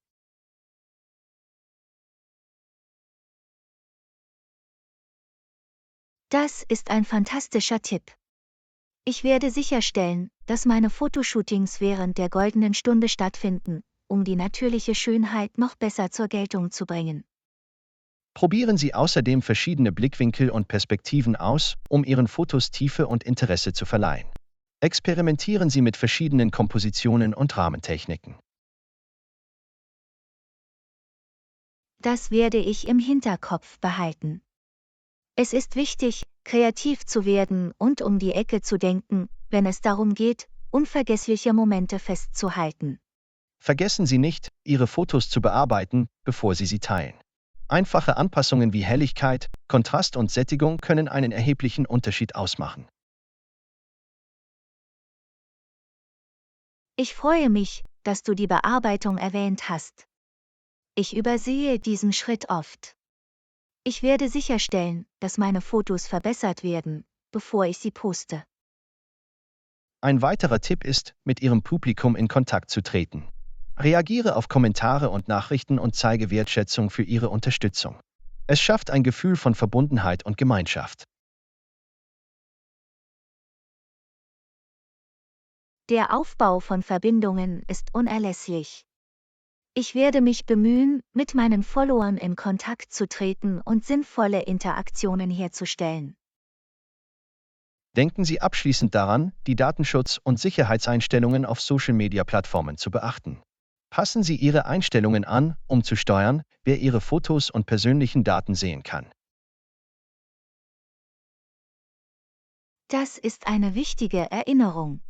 Das ist ein fantastischer Tipp. Ich werde sicherstellen, dass meine Fotoshootings während der goldenen Stunde stattfinden, um die natürliche Schönheit noch besser zur Geltung zu bringen.
Probieren Sie außerdem verschiedene Blickwinkel und Perspektiven aus, um Ihren Fotos Tiefe und Interesse zu verleihen. Experimentieren Sie mit verschiedenen Kompositionen und Rahmentechniken.
Das werde ich im Hinterkopf behalten. Es ist wichtig, kreativ zu werden und um die Ecke zu denken, wenn es darum geht, unvergessliche Momente festzuhalten.
Vergessen Sie nicht, Ihre Fotos zu bearbeiten, bevor Sie sie teilen. Einfache Anpassungen wie Helligkeit, Kontrast und Sättigung können einen erheblichen Unterschied ausmachen.
Ich freue mich, dass du die Bearbeitung erwähnt hast. Ich übersehe diesen Schritt oft. Ich werde sicherstellen, dass meine Fotos verbessert werden, bevor ich sie poste.
Ein weiterer Tipp ist, mit Ihrem Publikum in Kontakt zu treten. Reagiere auf Kommentare und Nachrichten und zeige Wertschätzung für Ihre Unterstützung. Es schafft ein Gefühl von Verbundenheit und Gemeinschaft.
Der Aufbau von Verbindungen ist unerlässlich. Ich werde mich bemühen, mit meinen Followern in Kontakt zu treten und sinnvolle Interaktionen herzustellen.
Denken Sie abschließend daran, die Datenschutz- und Sicherheitseinstellungen auf Social-Media-Plattformen zu beachten. Passen Sie Ihre Einstellungen an, um zu steuern, wer Ihre Fotos und persönlichen Daten sehen kann.
Das ist eine wichtige Erinnerung.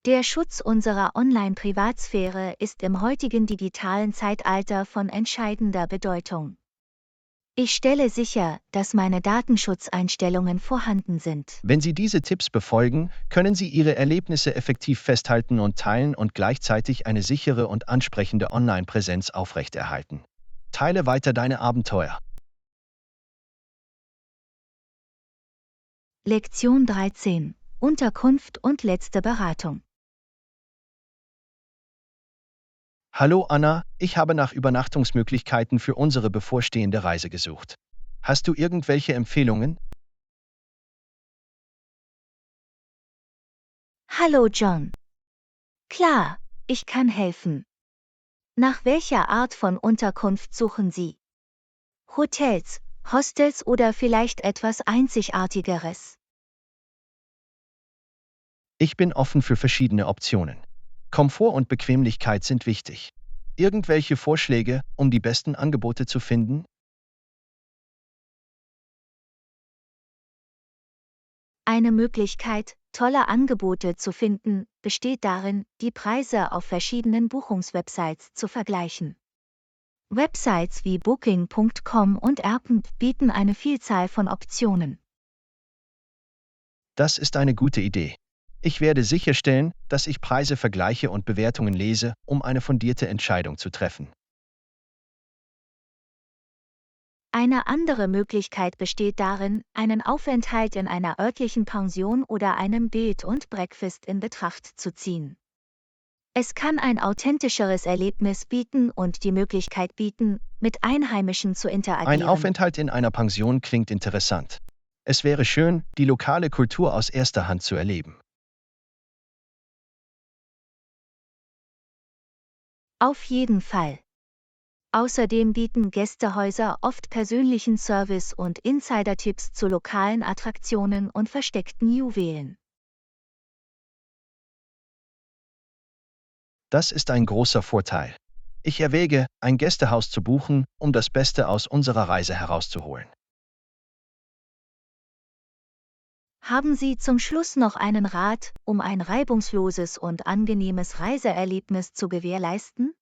Der Schutz unserer Online-Privatsphäre ist im heutigen digitalen Zeitalter von entscheidender Bedeutung. Ich stelle sicher, dass meine Datenschutzeinstellungen vorhanden sind.
Wenn Sie diese Tipps befolgen, können Sie Ihre Erlebnisse effektiv festhalten und teilen und gleichzeitig eine sichere und ansprechende Online-Präsenz aufrechterhalten. Teile weiter deine Abenteuer.
Lektion 13. Unterkunft und letzte Beratung.
Hallo Anna, ich habe nach Übernachtungsmöglichkeiten für unsere bevorstehende Reise gesucht. Hast du irgendwelche Empfehlungen?
Hallo John. Klar, ich kann helfen. Nach welcher Art von Unterkunft suchen Sie? Hotels, Hostels oder vielleicht etwas Einzigartigeres?
Ich bin offen für verschiedene Optionen. Komfort und Bequemlichkeit sind wichtig. Irgendwelche Vorschläge, um die besten Angebote zu finden?
Eine Möglichkeit, tolle Angebote zu finden, besteht darin, die Preise auf verschiedenen Buchungswebsites zu vergleichen. Websites wie Booking.com und Airbnb bieten eine Vielzahl von Optionen.
Das ist eine gute Idee. Ich werde sicherstellen, dass ich Preise vergleiche und Bewertungen lese, um eine fundierte Entscheidung zu treffen.
Eine andere Möglichkeit besteht darin, einen Aufenthalt in einer örtlichen Pension oder einem Bed and Breakfast in Betracht zu ziehen. Es kann ein authentischeres Erlebnis bieten und die Möglichkeit bieten, mit Einheimischen zu
Ein
interagieren.
Aufenthalt in einer Pension klingt interessant. Es wäre schön, die lokale Kultur aus erster Hand zu erleben.
Auf jeden Fall. Außerdem bieten Gästehäuser oft persönlichen Service und Insider-Tipps zu lokalen Attraktionen und versteckten Juwelen.
Das ist ein großer Vorteil. Ich erwäge, ein Gästehaus zu buchen, um das Beste aus unserer Reise herauszuholen.
Haben Sie zum Schluss noch einen Rat, um ein reibungsloses und angenehmes Reiseerlebnis zu gewährleisten?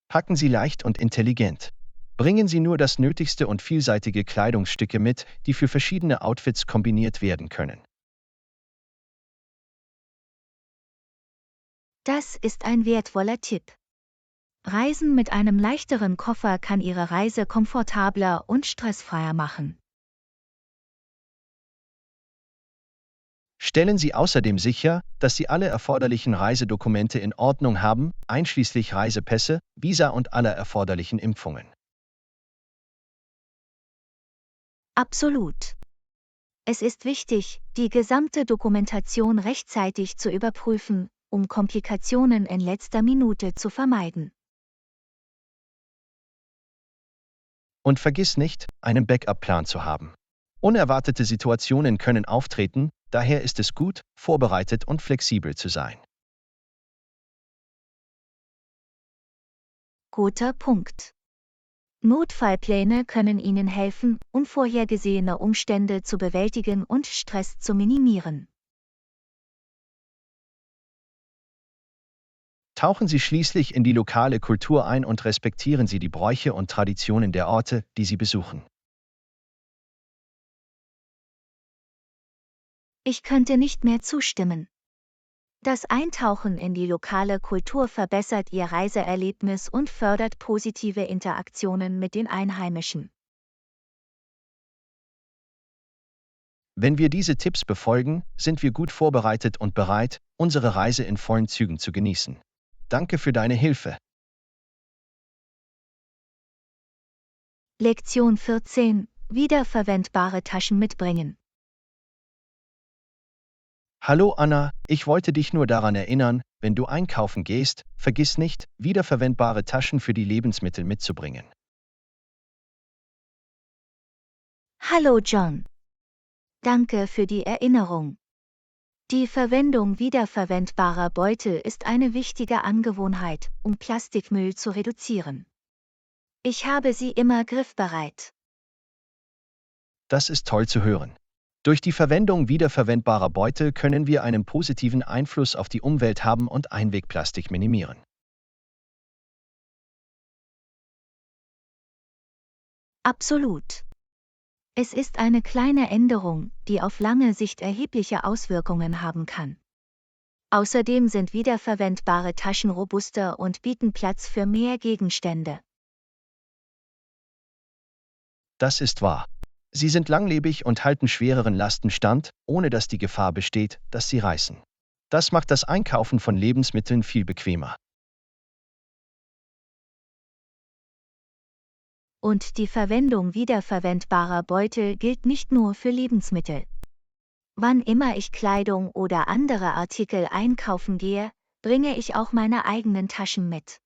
Packen Sie leicht und intelligent. Bringen Sie nur das Nötigste und vielseitige Kleidungsstücke mit, die für verschiedene Outfits kombiniert werden können.
Das ist ein wertvoller Tipp. Reisen mit einem leichteren Koffer kann Ihre Reise komfortabler und stressfreier machen.
Stellen Sie außerdem sicher, dass Sie alle erforderlichen Reisedokumente in Ordnung haben, einschließlich Reisepässe, Visa und aller erforderlichen Impfungen.
Absolut. Es ist wichtig, die gesamte Dokumentation rechtzeitig zu überprüfen, um Komplikationen in letzter Minute zu vermeiden.
Und vergiss nicht, einen Backup-Plan zu haben. Unerwartete Situationen können auftreten, daher ist es gut, vorbereitet und flexibel zu sein.
Guter Punkt. Notfallpläne können Ihnen helfen, unvorhergesehene Umstände zu bewältigen und Stress zu minimieren.
Tauchen Sie schließlich in die lokale Kultur ein und respektieren Sie die Bräuche und Traditionen der Orte, die Sie besuchen.
Ich könnte nicht mehr zustimmen. Das Eintauchen in die lokale Kultur verbessert Ihr Reiseerlebnis und fördert positive Interaktionen mit den Einheimischen.
Wenn wir diese Tipps befolgen, sind wir gut vorbereitet und bereit, unsere Reise in vollen Zügen zu genießen. Danke für deine Hilfe.
Lektion 14: Wiederverwendbare Taschen mitbringen.
Hallo Anna, ich wollte dich nur daran erinnern, wenn du einkaufen gehst, vergiss nicht, wiederverwendbare Taschen für die Lebensmittel mitzubringen.
Hallo John. Danke für die Erinnerung. Die Verwendung wiederverwendbarer Beutel ist eine wichtige Angewohnheit, um Plastikmüll zu reduzieren. Ich habe sie immer griffbereit.
Das ist toll zu hören. Durch die Verwendung wiederverwendbarer Beutel können wir einen positiven Einfluss auf die Umwelt haben und Einwegplastik minimieren.
Absolut. Es ist eine kleine Änderung, die auf lange Sicht erhebliche Auswirkungen haben kann. Außerdem sind wiederverwendbare Taschen robuster und bieten Platz für mehr Gegenstände.
Das ist wahr. Sie sind langlebig und halten schwereren Lasten stand, ohne dass die Gefahr besteht, dass sie reißen. Das macht das Einkaufen von Lebensmitteln viel bequemer.
Und die Verwendung wiederverwendbarer Beutel gilt nicht nur für Lebensmittel. Wann immer ich Kleidung oder andere Artikel einkaufen gehe, bringe ich auch meine eigenen Taschen mit.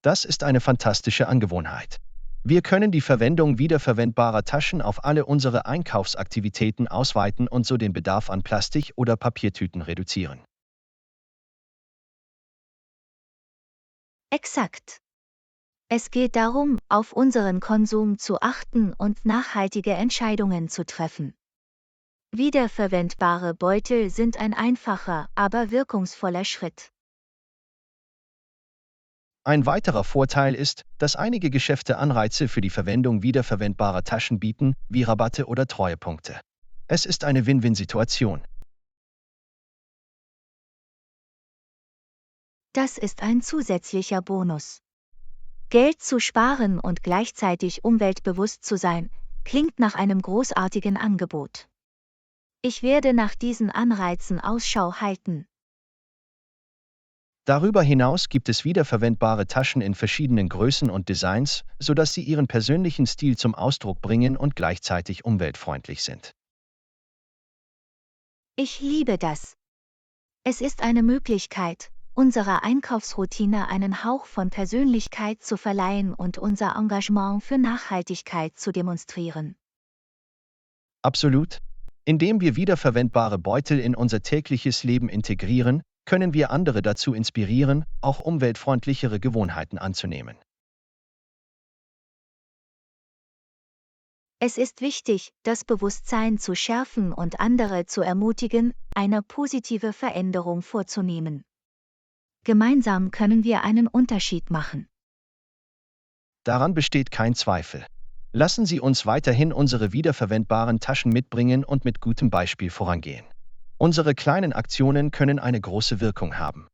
Das ist eine fantastische Angewohnheit. Wir können die Verwendung wiederverwendbarer Taschen auf alle unsere Einkaufsaktivitäten ausweiten und so den Bedarf an Plastik- oder Papiertüten reduzieren.
Exakt. Es geht darum, auf unseren Konsum zu achten und nachhaltige Entscheidungen zu treffen. Wiederverwendbare Beutel sind ein einfacher, aber wirkungsvoller Schritt.
Ein weiterer Vorteil ist, dass einige Geschäfte Anreize für die Verwendung wiederverwendbarer Taschen bieten, wie Rabatte oder Treuepunkte. Es ist eine Win-Win-Situation.
Das ist ein zusätzlicher Bonus. Geld zu sparen und gleichzeitig umweltbewusst zu sein, klingt nach einem großartigen Angebot. Ich werde nach diesen Anreizen Ausschau halten.
Darüber hinaus gibt es wiederverwendbare Taschen in verschiedenen Größen und Designs, sodass sie ihren persönlichen Stil zum Ausdruck bringen und gleichzeitig umweltfreundlich sind.
Ich liebe das. Es ist eine Möglichkeit, unserer Einkaufsroutine einen Hauch von Persönlichkeit zu verleihen und unser Engagement für Nachhaltigkeit zu demonstrieren.
Absolut. Indem wir wiederverwendbare Beutel in unser tägliches Leben integrieren, können wir andere dazu inspirieren, auch umweltfreundlichere Gewohnheiten anzunehmen.
Es ist wichtig, das Bewusstsein zu schärfen und andere zu ermutigen, eine positive Veränderung vorzunehmen. Gemeinsam können wir einen Unterschied machen.
Daran besteht kein Zweifel. Lassen Sie uns weiterhin unsere wiederverwendbaren Taschen mitbringen und mit gutem Beispiel vorangehen. Unsere kleinen Aktionen können eine große Wirkung haben.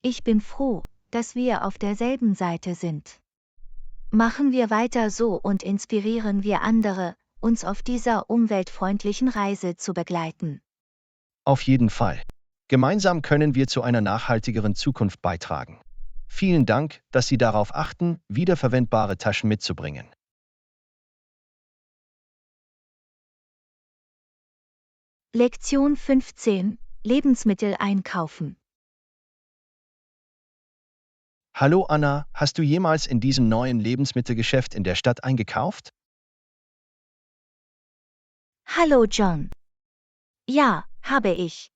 Ich bin froh, dass wir auf derselben Seite sind. Machen wir weiter so und inspirieren wir andere, uns auf dieser umweltfreundlichen Reise zu begleiten.
Auf jeden Fall. Gemeinsam können wir zu einer nachhaltigeren Zukunft beitragen. Vielen Dank, dass Sie darauf achten, wiederverwendbare Taschen mitzubringen.
Lektion 15: Lebensmittel einkaufen.
Hallo Anna, hast du jemals in diesem neuen Lebensmittelgeschäft in der Stadt eingekauft?
Hallo John. Ja, habe ich.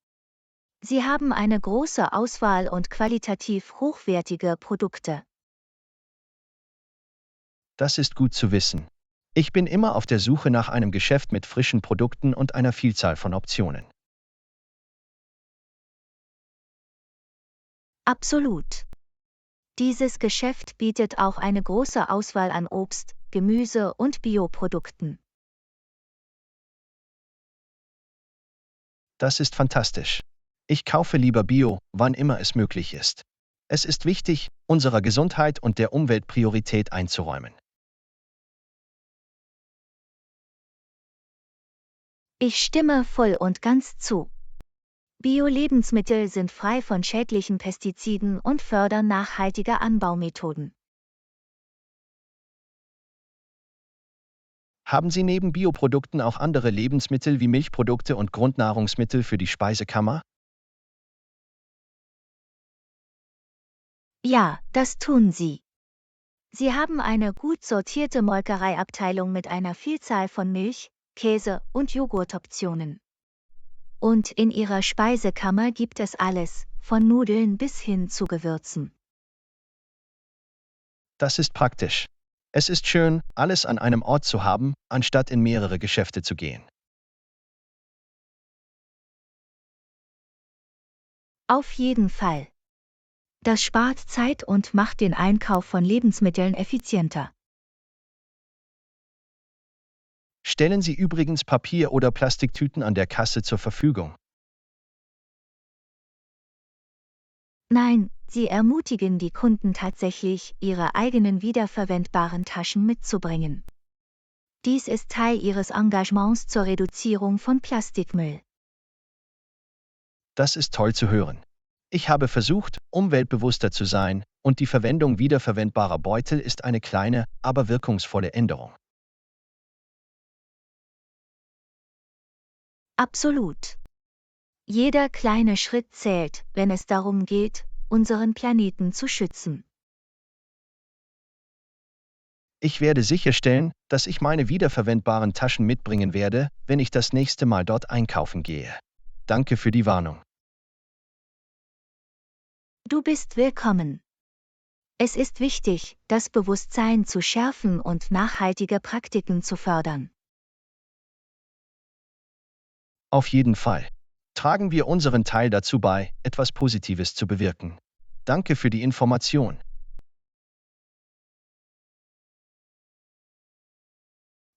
Sie haben eine große Auswahl und qualitativ hochwertige Produkte.
Das ist gut zu wissen. Ich bin immer auf der Suche nach einem Geschäft mit frischen Produkten und einer Vielzahl von Optionen.
Absolut. Dieses Geschäft bietet auch eine große Auswahl an Obst, Gemüse und Bioprodukten.
Das ist fantastisch. Ich kaufe lieber Bio, wann immer es möglich ist. Es ist wichtig, unserer Gesundheit und der Umwelt Priorität einzuräumen.
Ich stimme voll und ganz zu. Bio-Lebensmittel sind frei von schädlichen Pestiziden und fördern nachhaltige Anbaumethoden.
Haben Sie neben Bioprodukten auch andere Lebensmittel wie Milchprodukte und Grundnahrungsmittel für die Speisekammer?
Ja, das tun sie. Sie haben eine gut sortierte Molkereiabteilung mit einer Vielzahl von Milch, Käse und Joghurtoptionen. Und in ihrer Speisekammer gibt es alles, von Nudeln bis hin zu Gewürzen.
Das ist praktisch. Es ist schön, alles an einem Ort zu haben, anstatt in mehrere Geschäfte zu gehen.
Auf jeden Fall. Das spart Zeit und macht den Einkauf von Lebensmitteln effizienter.
Stellen Sie übrigens Papier- oder Plastiktüten an der Kasse zur Verfügung.
Nein, sie ermutigen die Kunden tatsächlich, ihre eigenen wiederverwendbaren Taschen mitzubringen. Dies ist Teil ihres Engagements zur Reduzierung von Plastikmüll.
Das ist toll zu hören. Ich habe versucht, umweltbewusster zu sein, und die Verwendung wiederverwendbarer Beutel ist eine kleine, aber wirkungsvolle Änderung.
Absolut. Jeder kleine Schritt zählt, wenn es darum geht, unseren Planeten zu schützen.
Ich werde sicherstellen, dass ich meine wiederverwendbaren Taschen mitbringen werde, wenn ich das nächste Mal dort einkaufen gehe. Danke für die Warnung.
Du bist willkommen. Es ist wichtig, das Bewusstsein zu schärfen und nachhaltige Praktiken zu fördern.
Auf jeden Fall. Tragen wir unseren Teil dazu bei, etwas Positives zu bewirken. Danke für die Information.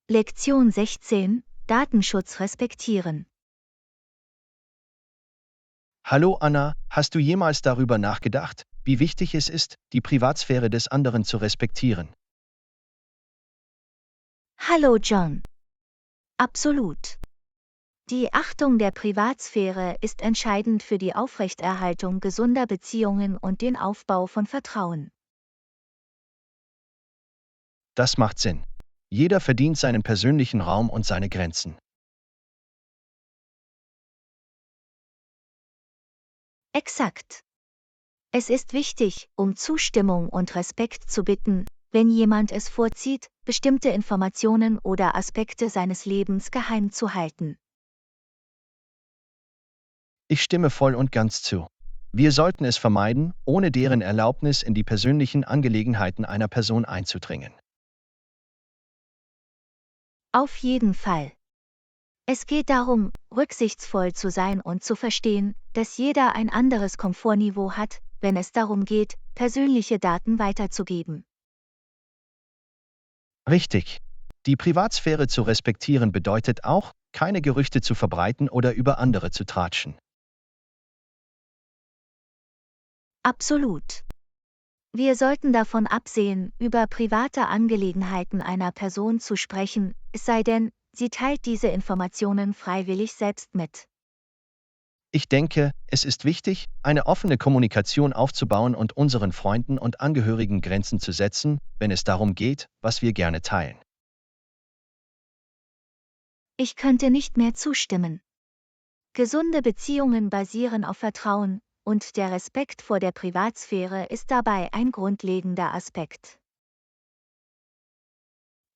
Lektion 16: Datenschutz respektieren.
Hallo Anna, hast du jemals darüber nachgedacht, wie wichtig es ist, die Privatsphäre des anderen zu respektieren.
Hallo John. Absolut. Die Achtung der Privatsphäre ist entscheidend für die Aufrechterhaltung gesunder Beziehungen und den Aufbau von Vertrauen.
Das macht Sinn. Jeder verdient seinen persönlichen Raum und seine Grenzen.
Exakt. Es ist wichtig, um Zustimmung und Respekt zu bitten, wenn jemand es vorzieht, bestimmte Informationen oder Aspekte seines Lebens geheim zu halten.
Ich stimme voll und ganz zu. Wir sollten es vermeiden, ohne deren Erlaubnis in die persönlichen Angelegenheiten einer Person einzudringen.
Auf jeden Fall. Es geht darum, rücksichtsvoll zu sein und zu verstehen, dass jeder ein anderes Komfortniveau hat, wenn es darum geht, persönliche Daten weiterzugeben.
Richtig. Die Privatsphäre zu respektieren bedeutet auch, keine Gerüchte zu verbreiten oder über andere zu tratschen.
Absolut. Wir sollten davon absehen, über private Angelegenheiten einer Person zu sprechen, es sei denn, sie teilt diese Informationen freiwillig selbst mit.
Ich denke, es ist wichtig, eine offene Kommunikation aufzubauen und unseren Freunden und Angehörigen Grenzen zu setzen, wenn es darum geht, was wir gerne teilen.
Ich könnte nicht mehr zustimmen. Gesunde Beziehungen basieren auf Vertrauen, und der Respekt vor der Privatsphäre ist dabei ein grundlegender Aspekt.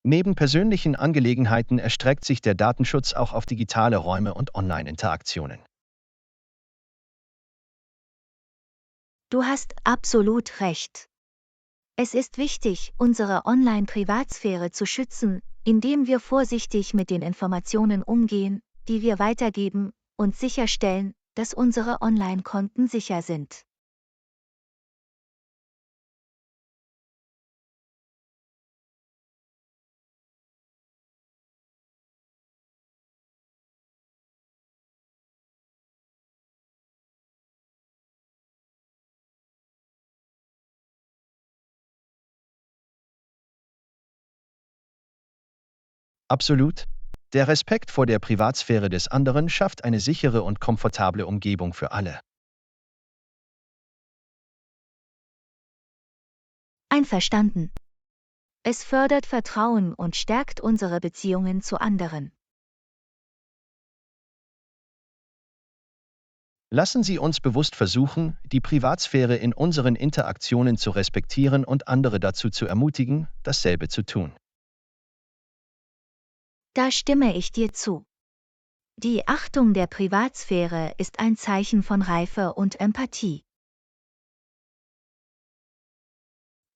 Neben persönlichen Angelegenheiten erstreckt sich der Datenschutz auch auf digitale Räume und Online-Interaktionen.
Du hast absolut recht. Es ist wichtig, unsere Online-Privatsphäre zu schützen, indem wir vorsichtig mit den Informationen umgehen, die wir weitergeben, und sicherstellen, dass unsere Online-Konten sicher sind.
Absolut. Der Respekt vor der Privatsphäre des anderen schafft eine sichere und komfortable Umgebung für alle.
Einverstanden. Es fördert Vertrauen und stärkt unsere Beziehungen zu anderen.
Lassen Sie uns bewusst versuchen, die Privatsphäre in unseren Interaktionen zu respektieren und andere dazu zu ermutigen, dasselbe zu tun.
Da stimme ich dir zu. Die Achtung der Privatsphäre ist ein Zeichen von Reife und Empathie.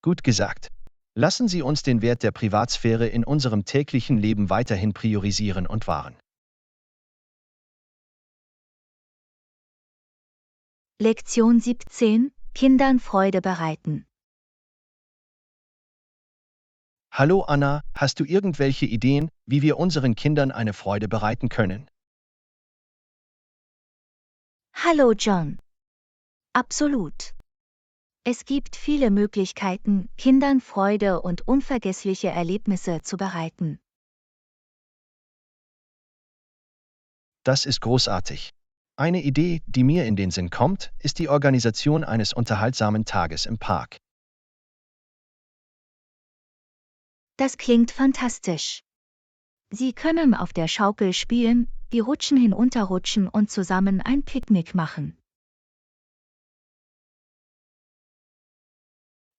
Gut gesagt. Lassen Sie uns den Wert der Privatsphäre in unserem täglichen Leben weiterhin priorisieren und wahren.
Lektion 17: Kindern Freude bereiten.
Hallo Anna, hast du irgendwelche Ideen, wie wir unseren Kindern eine Freude bereiten können?
Hallo John. Absolut. Es gibt viele Möglichkeiten, Kindern Freude und unvergessliche Erlebnisse zu bereiten.
Das ist großartig. Eine Idee, die mir in den Sinn kommt, ist die Organisation eines unterhaltsamen Tages im Park.
Das klingt fantastisch. Sie können auf der Schaukel spielen, die Rutschen hinunterrutschen und zusammen ein Picknick machen.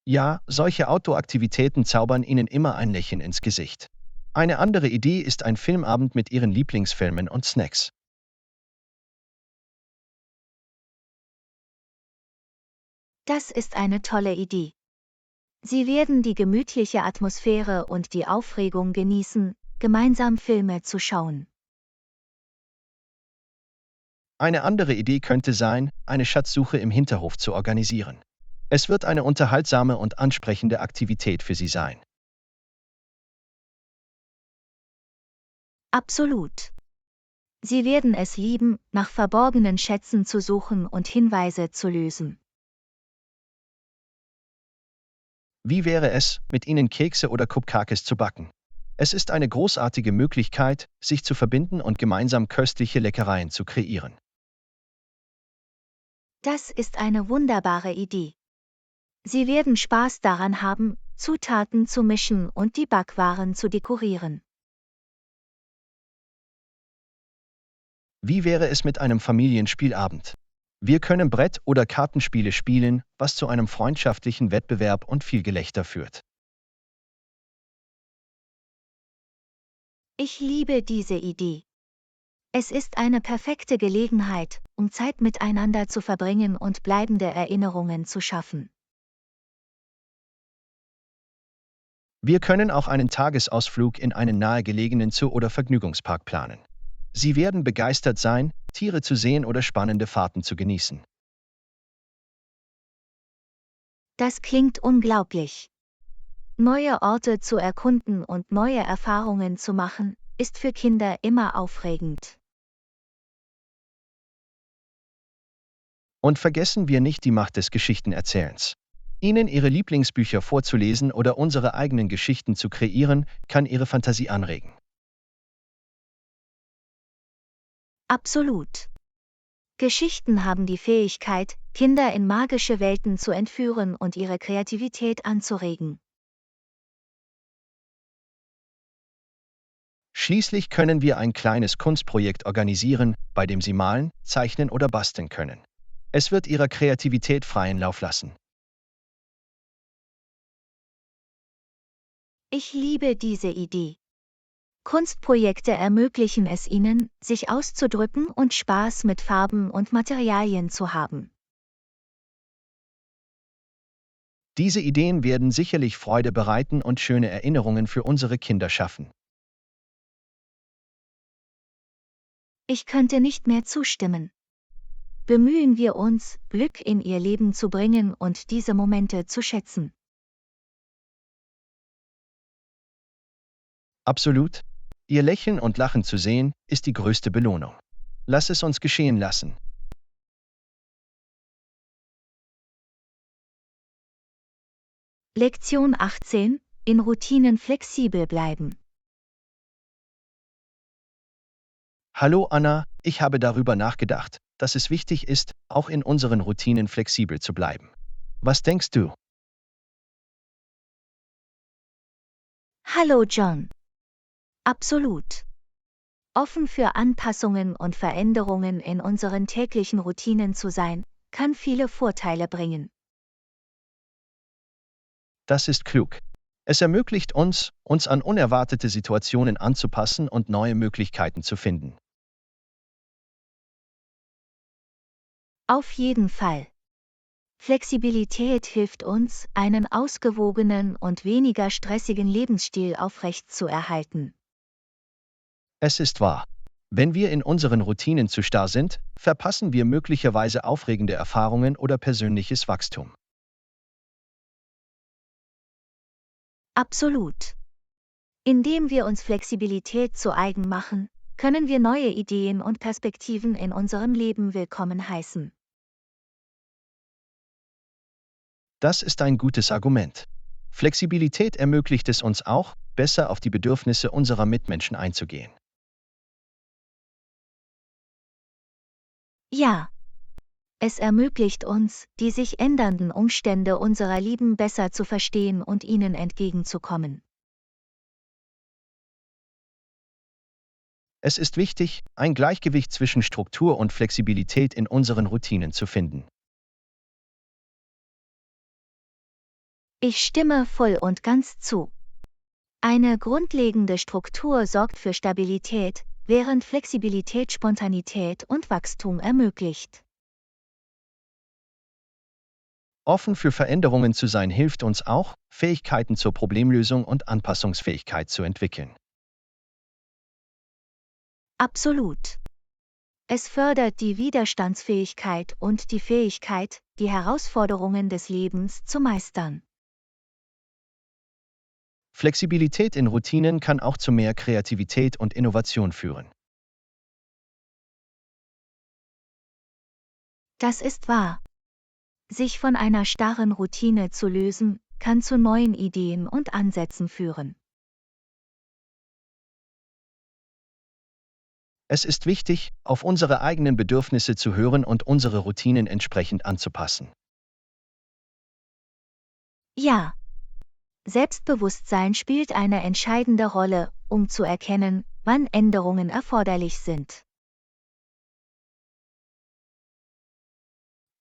Ja, solche Outdoor-Aktivitäten zaubern Ihnen immer ein Lächeln ins Gesicht. Eine andere Idee ist ein Filmabend mit Ihren Lieblingsfilmen und Snacks.
Das ist eine tolle Idee. Sie werden die gemütliche Atmosphäre und die Aufregung genießen, gemeinsam Filme zu schauen.
Eine andere Idee könnte sein, eine Schatzsuche im Hinterhof zu organisieren. Es wird eine unterhaltsame und ansprechende Aktivität für Sie sein.
Absolut. Sie werden es lieben, nach verborgenen Schätzen zu suchen und Hinweise zu lösen.
Wie wäre es, mit ihnen Kekse oder Cupcakes zu backen? Es ist eine großartige Möglichkeit, sich zu verbinden und gemeinsam köstliche Leckereien zu kreieren.
Das ist eine wunderbare Idee. Sie werden Spaß daran haben, Zutaten zu mischen und die Backwaren zu dekorieren.
Wie wäre es mit einem Familienspielabend? Wir können Brett- oder Kartenspiele spielen, was zu einem freundschaftlichen Wettbewerb und viel Gelächter führt.
Ich liebe diese Idee. Es ist eine perfekte Gelegenheit, um Zeit miteinander zu verbringen und bleibende Erinnerungen zu schaffen.
Wir können auch einen Tagesausflug in einen nahegelegenen Zoo oder Vergnügungspark planen. Sie werden begeistert sein, Tiere zu sehen oder spannende Fahrten zu genießen.
Das klingt unglaublich. Neue Orte zu erkunden und neue Erfahrungen zu machen, ist für Kinder immer aufregend.
Und vergessen wir nicht die Macht des Geschichtenerzählens. Ihnen Ihre Lieblingsbücher vorzulesen oder unsere eigenen Geschichten zu kreieren, kann Ihre Fantasie anregen.
Absolut. Geschichten haben die Fähigkeit, Kinder in magische Welten zu entführen und ihre Kreativität anzuregen.
Schließlich können wir ein kleines Kunstprojekt organisieren, bei dem Sie malen, zeichnen oder basteln können. Es wird Ihrer Kreativität freien Lauf lassen.
Ich liebe diese Idee. Kunstprojekte ermöglichen es ihnen, sich auszudrücken und Spaß mit Farben und Materialien zu haben.
Diese Ideen werden sicherlich Freude bereiten und schöne Erinnerungen für unsere Kinder schaffen.
Ich könnte nicht mehr zustimmen. Bemühen wir uns, Glück in ihr Leben zu bringen und diese Momente zu schätzen.
Absolut. Ihr Lächeln und Lachen zu sehen, ist die größte Belohnung. Lass es uns geschehen lassen.
Lektion 18: In Routinen flexibel bleiben.
Hallo Anna, ich habe darüber nachgedacht, dass es wichtig ist, auch in unseren Routinen flexibel zu bleiben. Was denkst du?
Hallo John. Absolut. Offen für Anpassungen und Veränderungen in unseren täglichen Routinen zu sein, kann viele Vorteile bringen.
Das ist klug. Es ermöglicht uns, uns an unerwartete Situationen anzupassen und neue Möglichkeiten zu finden.
Auf jeden Fall. Flexibilität hilft uns, einen ausgewogenen und weniger stressigen Lebensstil aufrechtzuerhalten.
Es ist wahr. Wenn wir in unseren Routinen zu starr sind, verpassen wir möglicherweise aufregende Erfahrungen oder persönliches Wachstum.
Absolut. Indem wir uns Flexibilität zu eigen machen, können wir neue Ideen und Perspektiven in unserem Leben willkommen heißen.
Das ist ein gutes Argument. Flexibilität ermöglicht es uns auch, besser auf die Bedürfnisse unserer Mitmenschen einzugehen.
Ja, es ermöglicht uns, die sich ändernden Umstände unserer Lieben besser zu verstehen und ihnen entgegenzukommen.
Es ist wichtig, ein Gleichgewicht zwischen Struktur und Flexibilität in unseren Routinen zu finden.
Ich stimme voll und ganz zu. Eine grundlegende Struktur sorgt für Stabilität, während Flexibilität Spontanität und Wachstum ermöglicht.
Offen für Veränderungen zu sein hilft uns auch, Fähigkeiten zur Problemlösung und Anpassungsfähigkeit zu entwickeln.
Absolut. Es fördert die Widerstandsfähigkeit und die Fähigkeit, die Herausforderungen des Lebens zu meistern.
Flexibilität in Routinen kann auch zu mehr Kreativität und Innovation führen.
Das ist wahr. Sich von einer starren Routine zu lösen, kann zu neuen Ideen und Ansätzen führen.
Es ist wichtig, auf unsere eigenen Bedürfnisse zu hören und unsere Routinen entsprechend anzupassen.
Ja, Selbstbewusstsein spielt eine entscheidende Rolle, um zu erkennen, wann Änderungen erforderlich sind.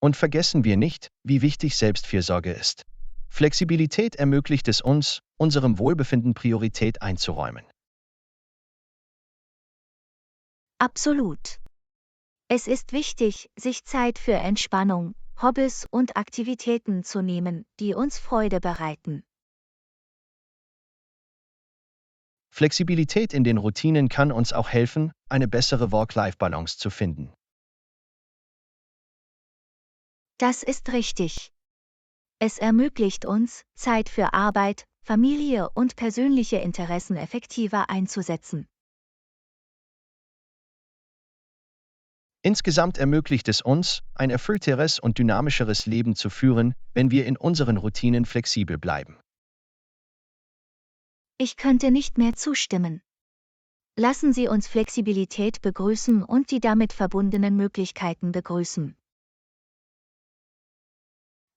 Und vergessen wir nicht, wie wichtig Selbstfürsorge ist. Flexibilität ermöglicht es uns, unserem Wohlbefinden Priorität einzuräumen.
Absolut. Es ist wichtig, sich Zeit für Entspannung, Hobbys und Aktivitäten zu nehmen, die uns Freude bereiten.
Flexibilität in den Routinen kann uns auch helfen, eine bessere Work-Life-Balance zu finden.
Das ist richtig. Es ermöglicht uns, Zeit für Arbeit, Familie und persönliche Interessen effektiver einzusetzen.
Insgesamt ermöglicht es uns, ein erfüllteres und dynamischeres Leben zu führen, wenn wir in unseren Routinen flexibel bleiben.
Ich könnte nicht mehr zustimmen. Lassen Sie uns Flexibilität begrüßen und die damit verbundenen Möglichkeiten begrüßen.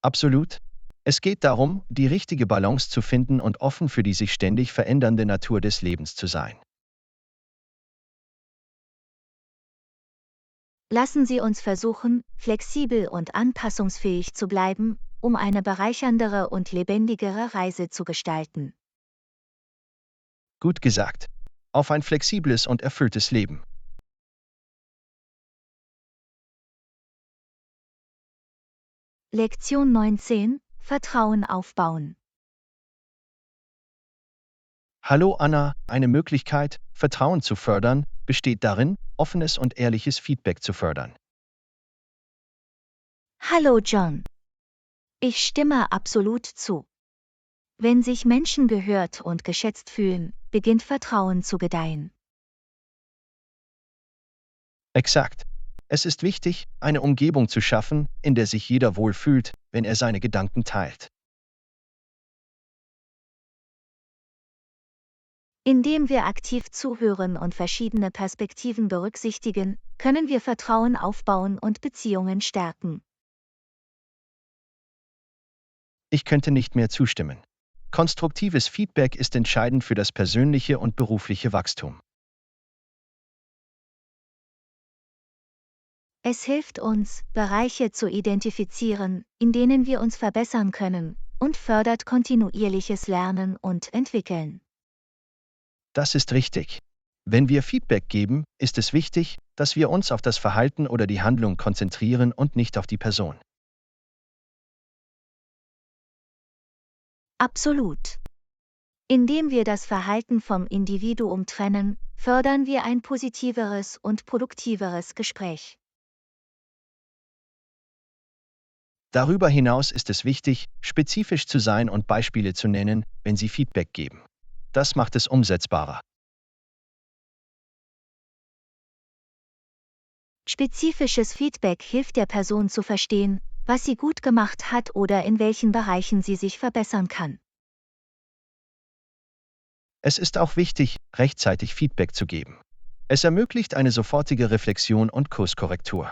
Absolut. Es geht darum, die richtige Balance zu finden und offen für die sich ständig verändernde Natur des Lebens zu sein.
Lassen Sie uns versuchen, flexibel und anpassungsfähig zu bleiben, um eine bereicherndere und lebendigere Reise zu gestalten.
Gut gesagt. Auf ein flexibles und erfülltes Leben.
Lektion 19: Vertrauen aufbauen.
Hallo Anna, eine Möglichkeit, Vertrauen zu fördern, besteht darin, offenes und ehrliches Feedback zu fördern.
Hallo John. Ich stimme absolut zu. Wenn sich Menschen gehört und geschätzt fühlen, beginnt Vertrauen zu gedeihen.
Exakt. Es ist wichtig, eine Umgebung zu schaffen, in der sich jeder wohlfühlt, wenn er seine Gedanken teilt.
Indem wir aktiv zuhören und verschiedene Perspektiven berücksichtigen, können wir Vertrauen aufbauen und Beziehungen stärken.
Ich könnte nicht mehr zustimmen. Konstruktives Feedback ist entscheidend für das persönliche und berufliche Wachstum.
Es hilft uns, Bereiche zu identifizieren, in denen wir uns verbessern können, und fördert kontinuierliches Lernen und Entwickeln.
Das ist richtig. Wenn wir Feedback geben, ist es wichtig, dass wir uns auf das Verhalten oder die Handlung konzentrieren und nicht auf die Person.
Absolut. Indem wir das Verhalten vom Individuum trennen, fördern wir ein positiveres und produktiveres Gespräch.
Darüber hinaus ist es wichtig, spezifisch zu sein und Beispiele zu nennen, wenn Sie Feedback geben. Das macht es umsetzbarer.
Spezifisches Feedback hilft der Person zu verstehen, was sie gut gemacht hat oder in welchen Bereichen sie sich verbessern kann.
Es ist auch wichtig, rechtzeitig Feedback zu geben. Es ermöglicht eine sofortige Reflexion und Kurskorrektur.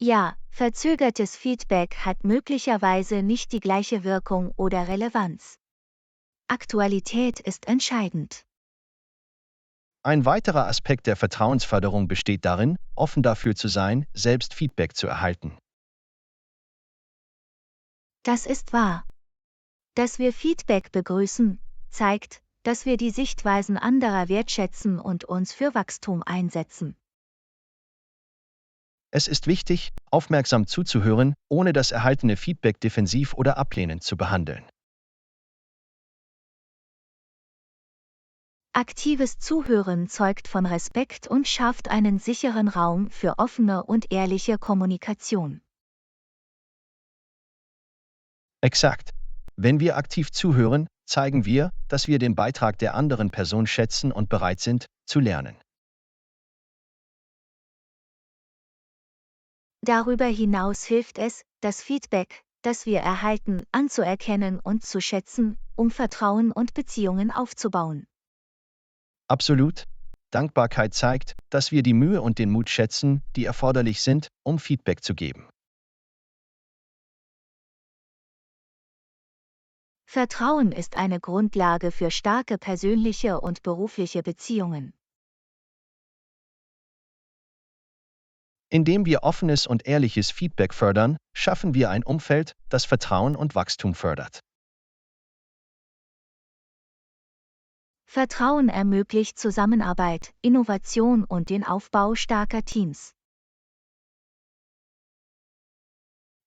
Ja, verzögertes Feedback hat möglicherweise nicht die gleiche Wirkung oder Relevanz. Aktualität ist entscheidend.
Ein weiterer Aspekt der Vertrauensförderung besteht darin, offen dafür zu sein, selbst Feedback zu erhalten.
Das ist wahr. Dass wir Feedback begrüßen, zeigt, dass wir die Sichtweisen anderer wertschätzen und uns für Wachstum einsetzen.
Es ist wichtig, aufmerksam zuzuhören, ohne das erhaltene Feedback defensiv oder ablehnend zu behandeln.
Aktives Zuhören zeugt von Respekt und schafft einen sicheren Raum für offene und ehrliche Kommunikation.
Exakt. Wenn wir aktiv zuhören, zeigen wir, dass wir den Beitrag der anderen Person schätzen und bereit sind, zu lernen.
Darüber hinaus hilft es, das Feedback, das wir erhalten, anzuerkennen und zu schätzen, um Vertrauen und Beziehungen aufzubauen.
Absolut. Dankbarkeit zeigt, dass wir die Mühe und den Mut schätzen, die erforderlich sind, um Feedback zu geben.
Vertrauen ist eine Grundlage für starke persönliche und berufliche Beziehungen.
Indem wir offenes und ehrliches Feedback fördern, schaffen wir ein Umfeld, das Vertrauen und Wachstum fördert.
Vertrauen ermöglicht Zusammenarbeit, Innovation und den Aufbau starker Teams.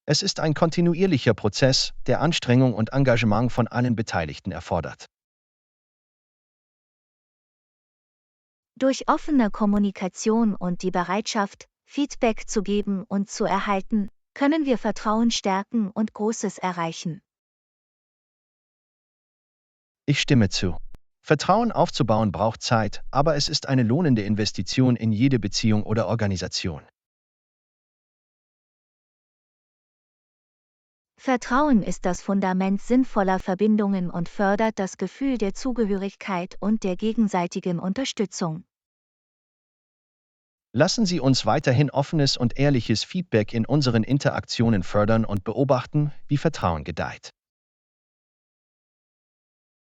Es ist ein kontinuierlicher Prozess, der Anstrengung und Engagement von allen Beteiligten erfordert.
Durch offene Kommunikation und die Bereitschaft, Feedback zu geben und zu erhalten, können wir Vertrauen stärken und Großes erreichen.
Ich stimme zu. Vertrauen aufzubauen braucht Zeit, aber es ist eine lohnende Investition in jede Beziehung oder Organisation.
Vertrauen ist das Fundament sinnvoller Verbindungen und fördert das Gefühl der Zugehörigkeit und der gegenseitigen Unterstützung.
Lassen Sie uns weiterhin offenes und ehrliches Feedback in unseren Interaktionen fördern und beobachten, wie Vertrauen gedeiht.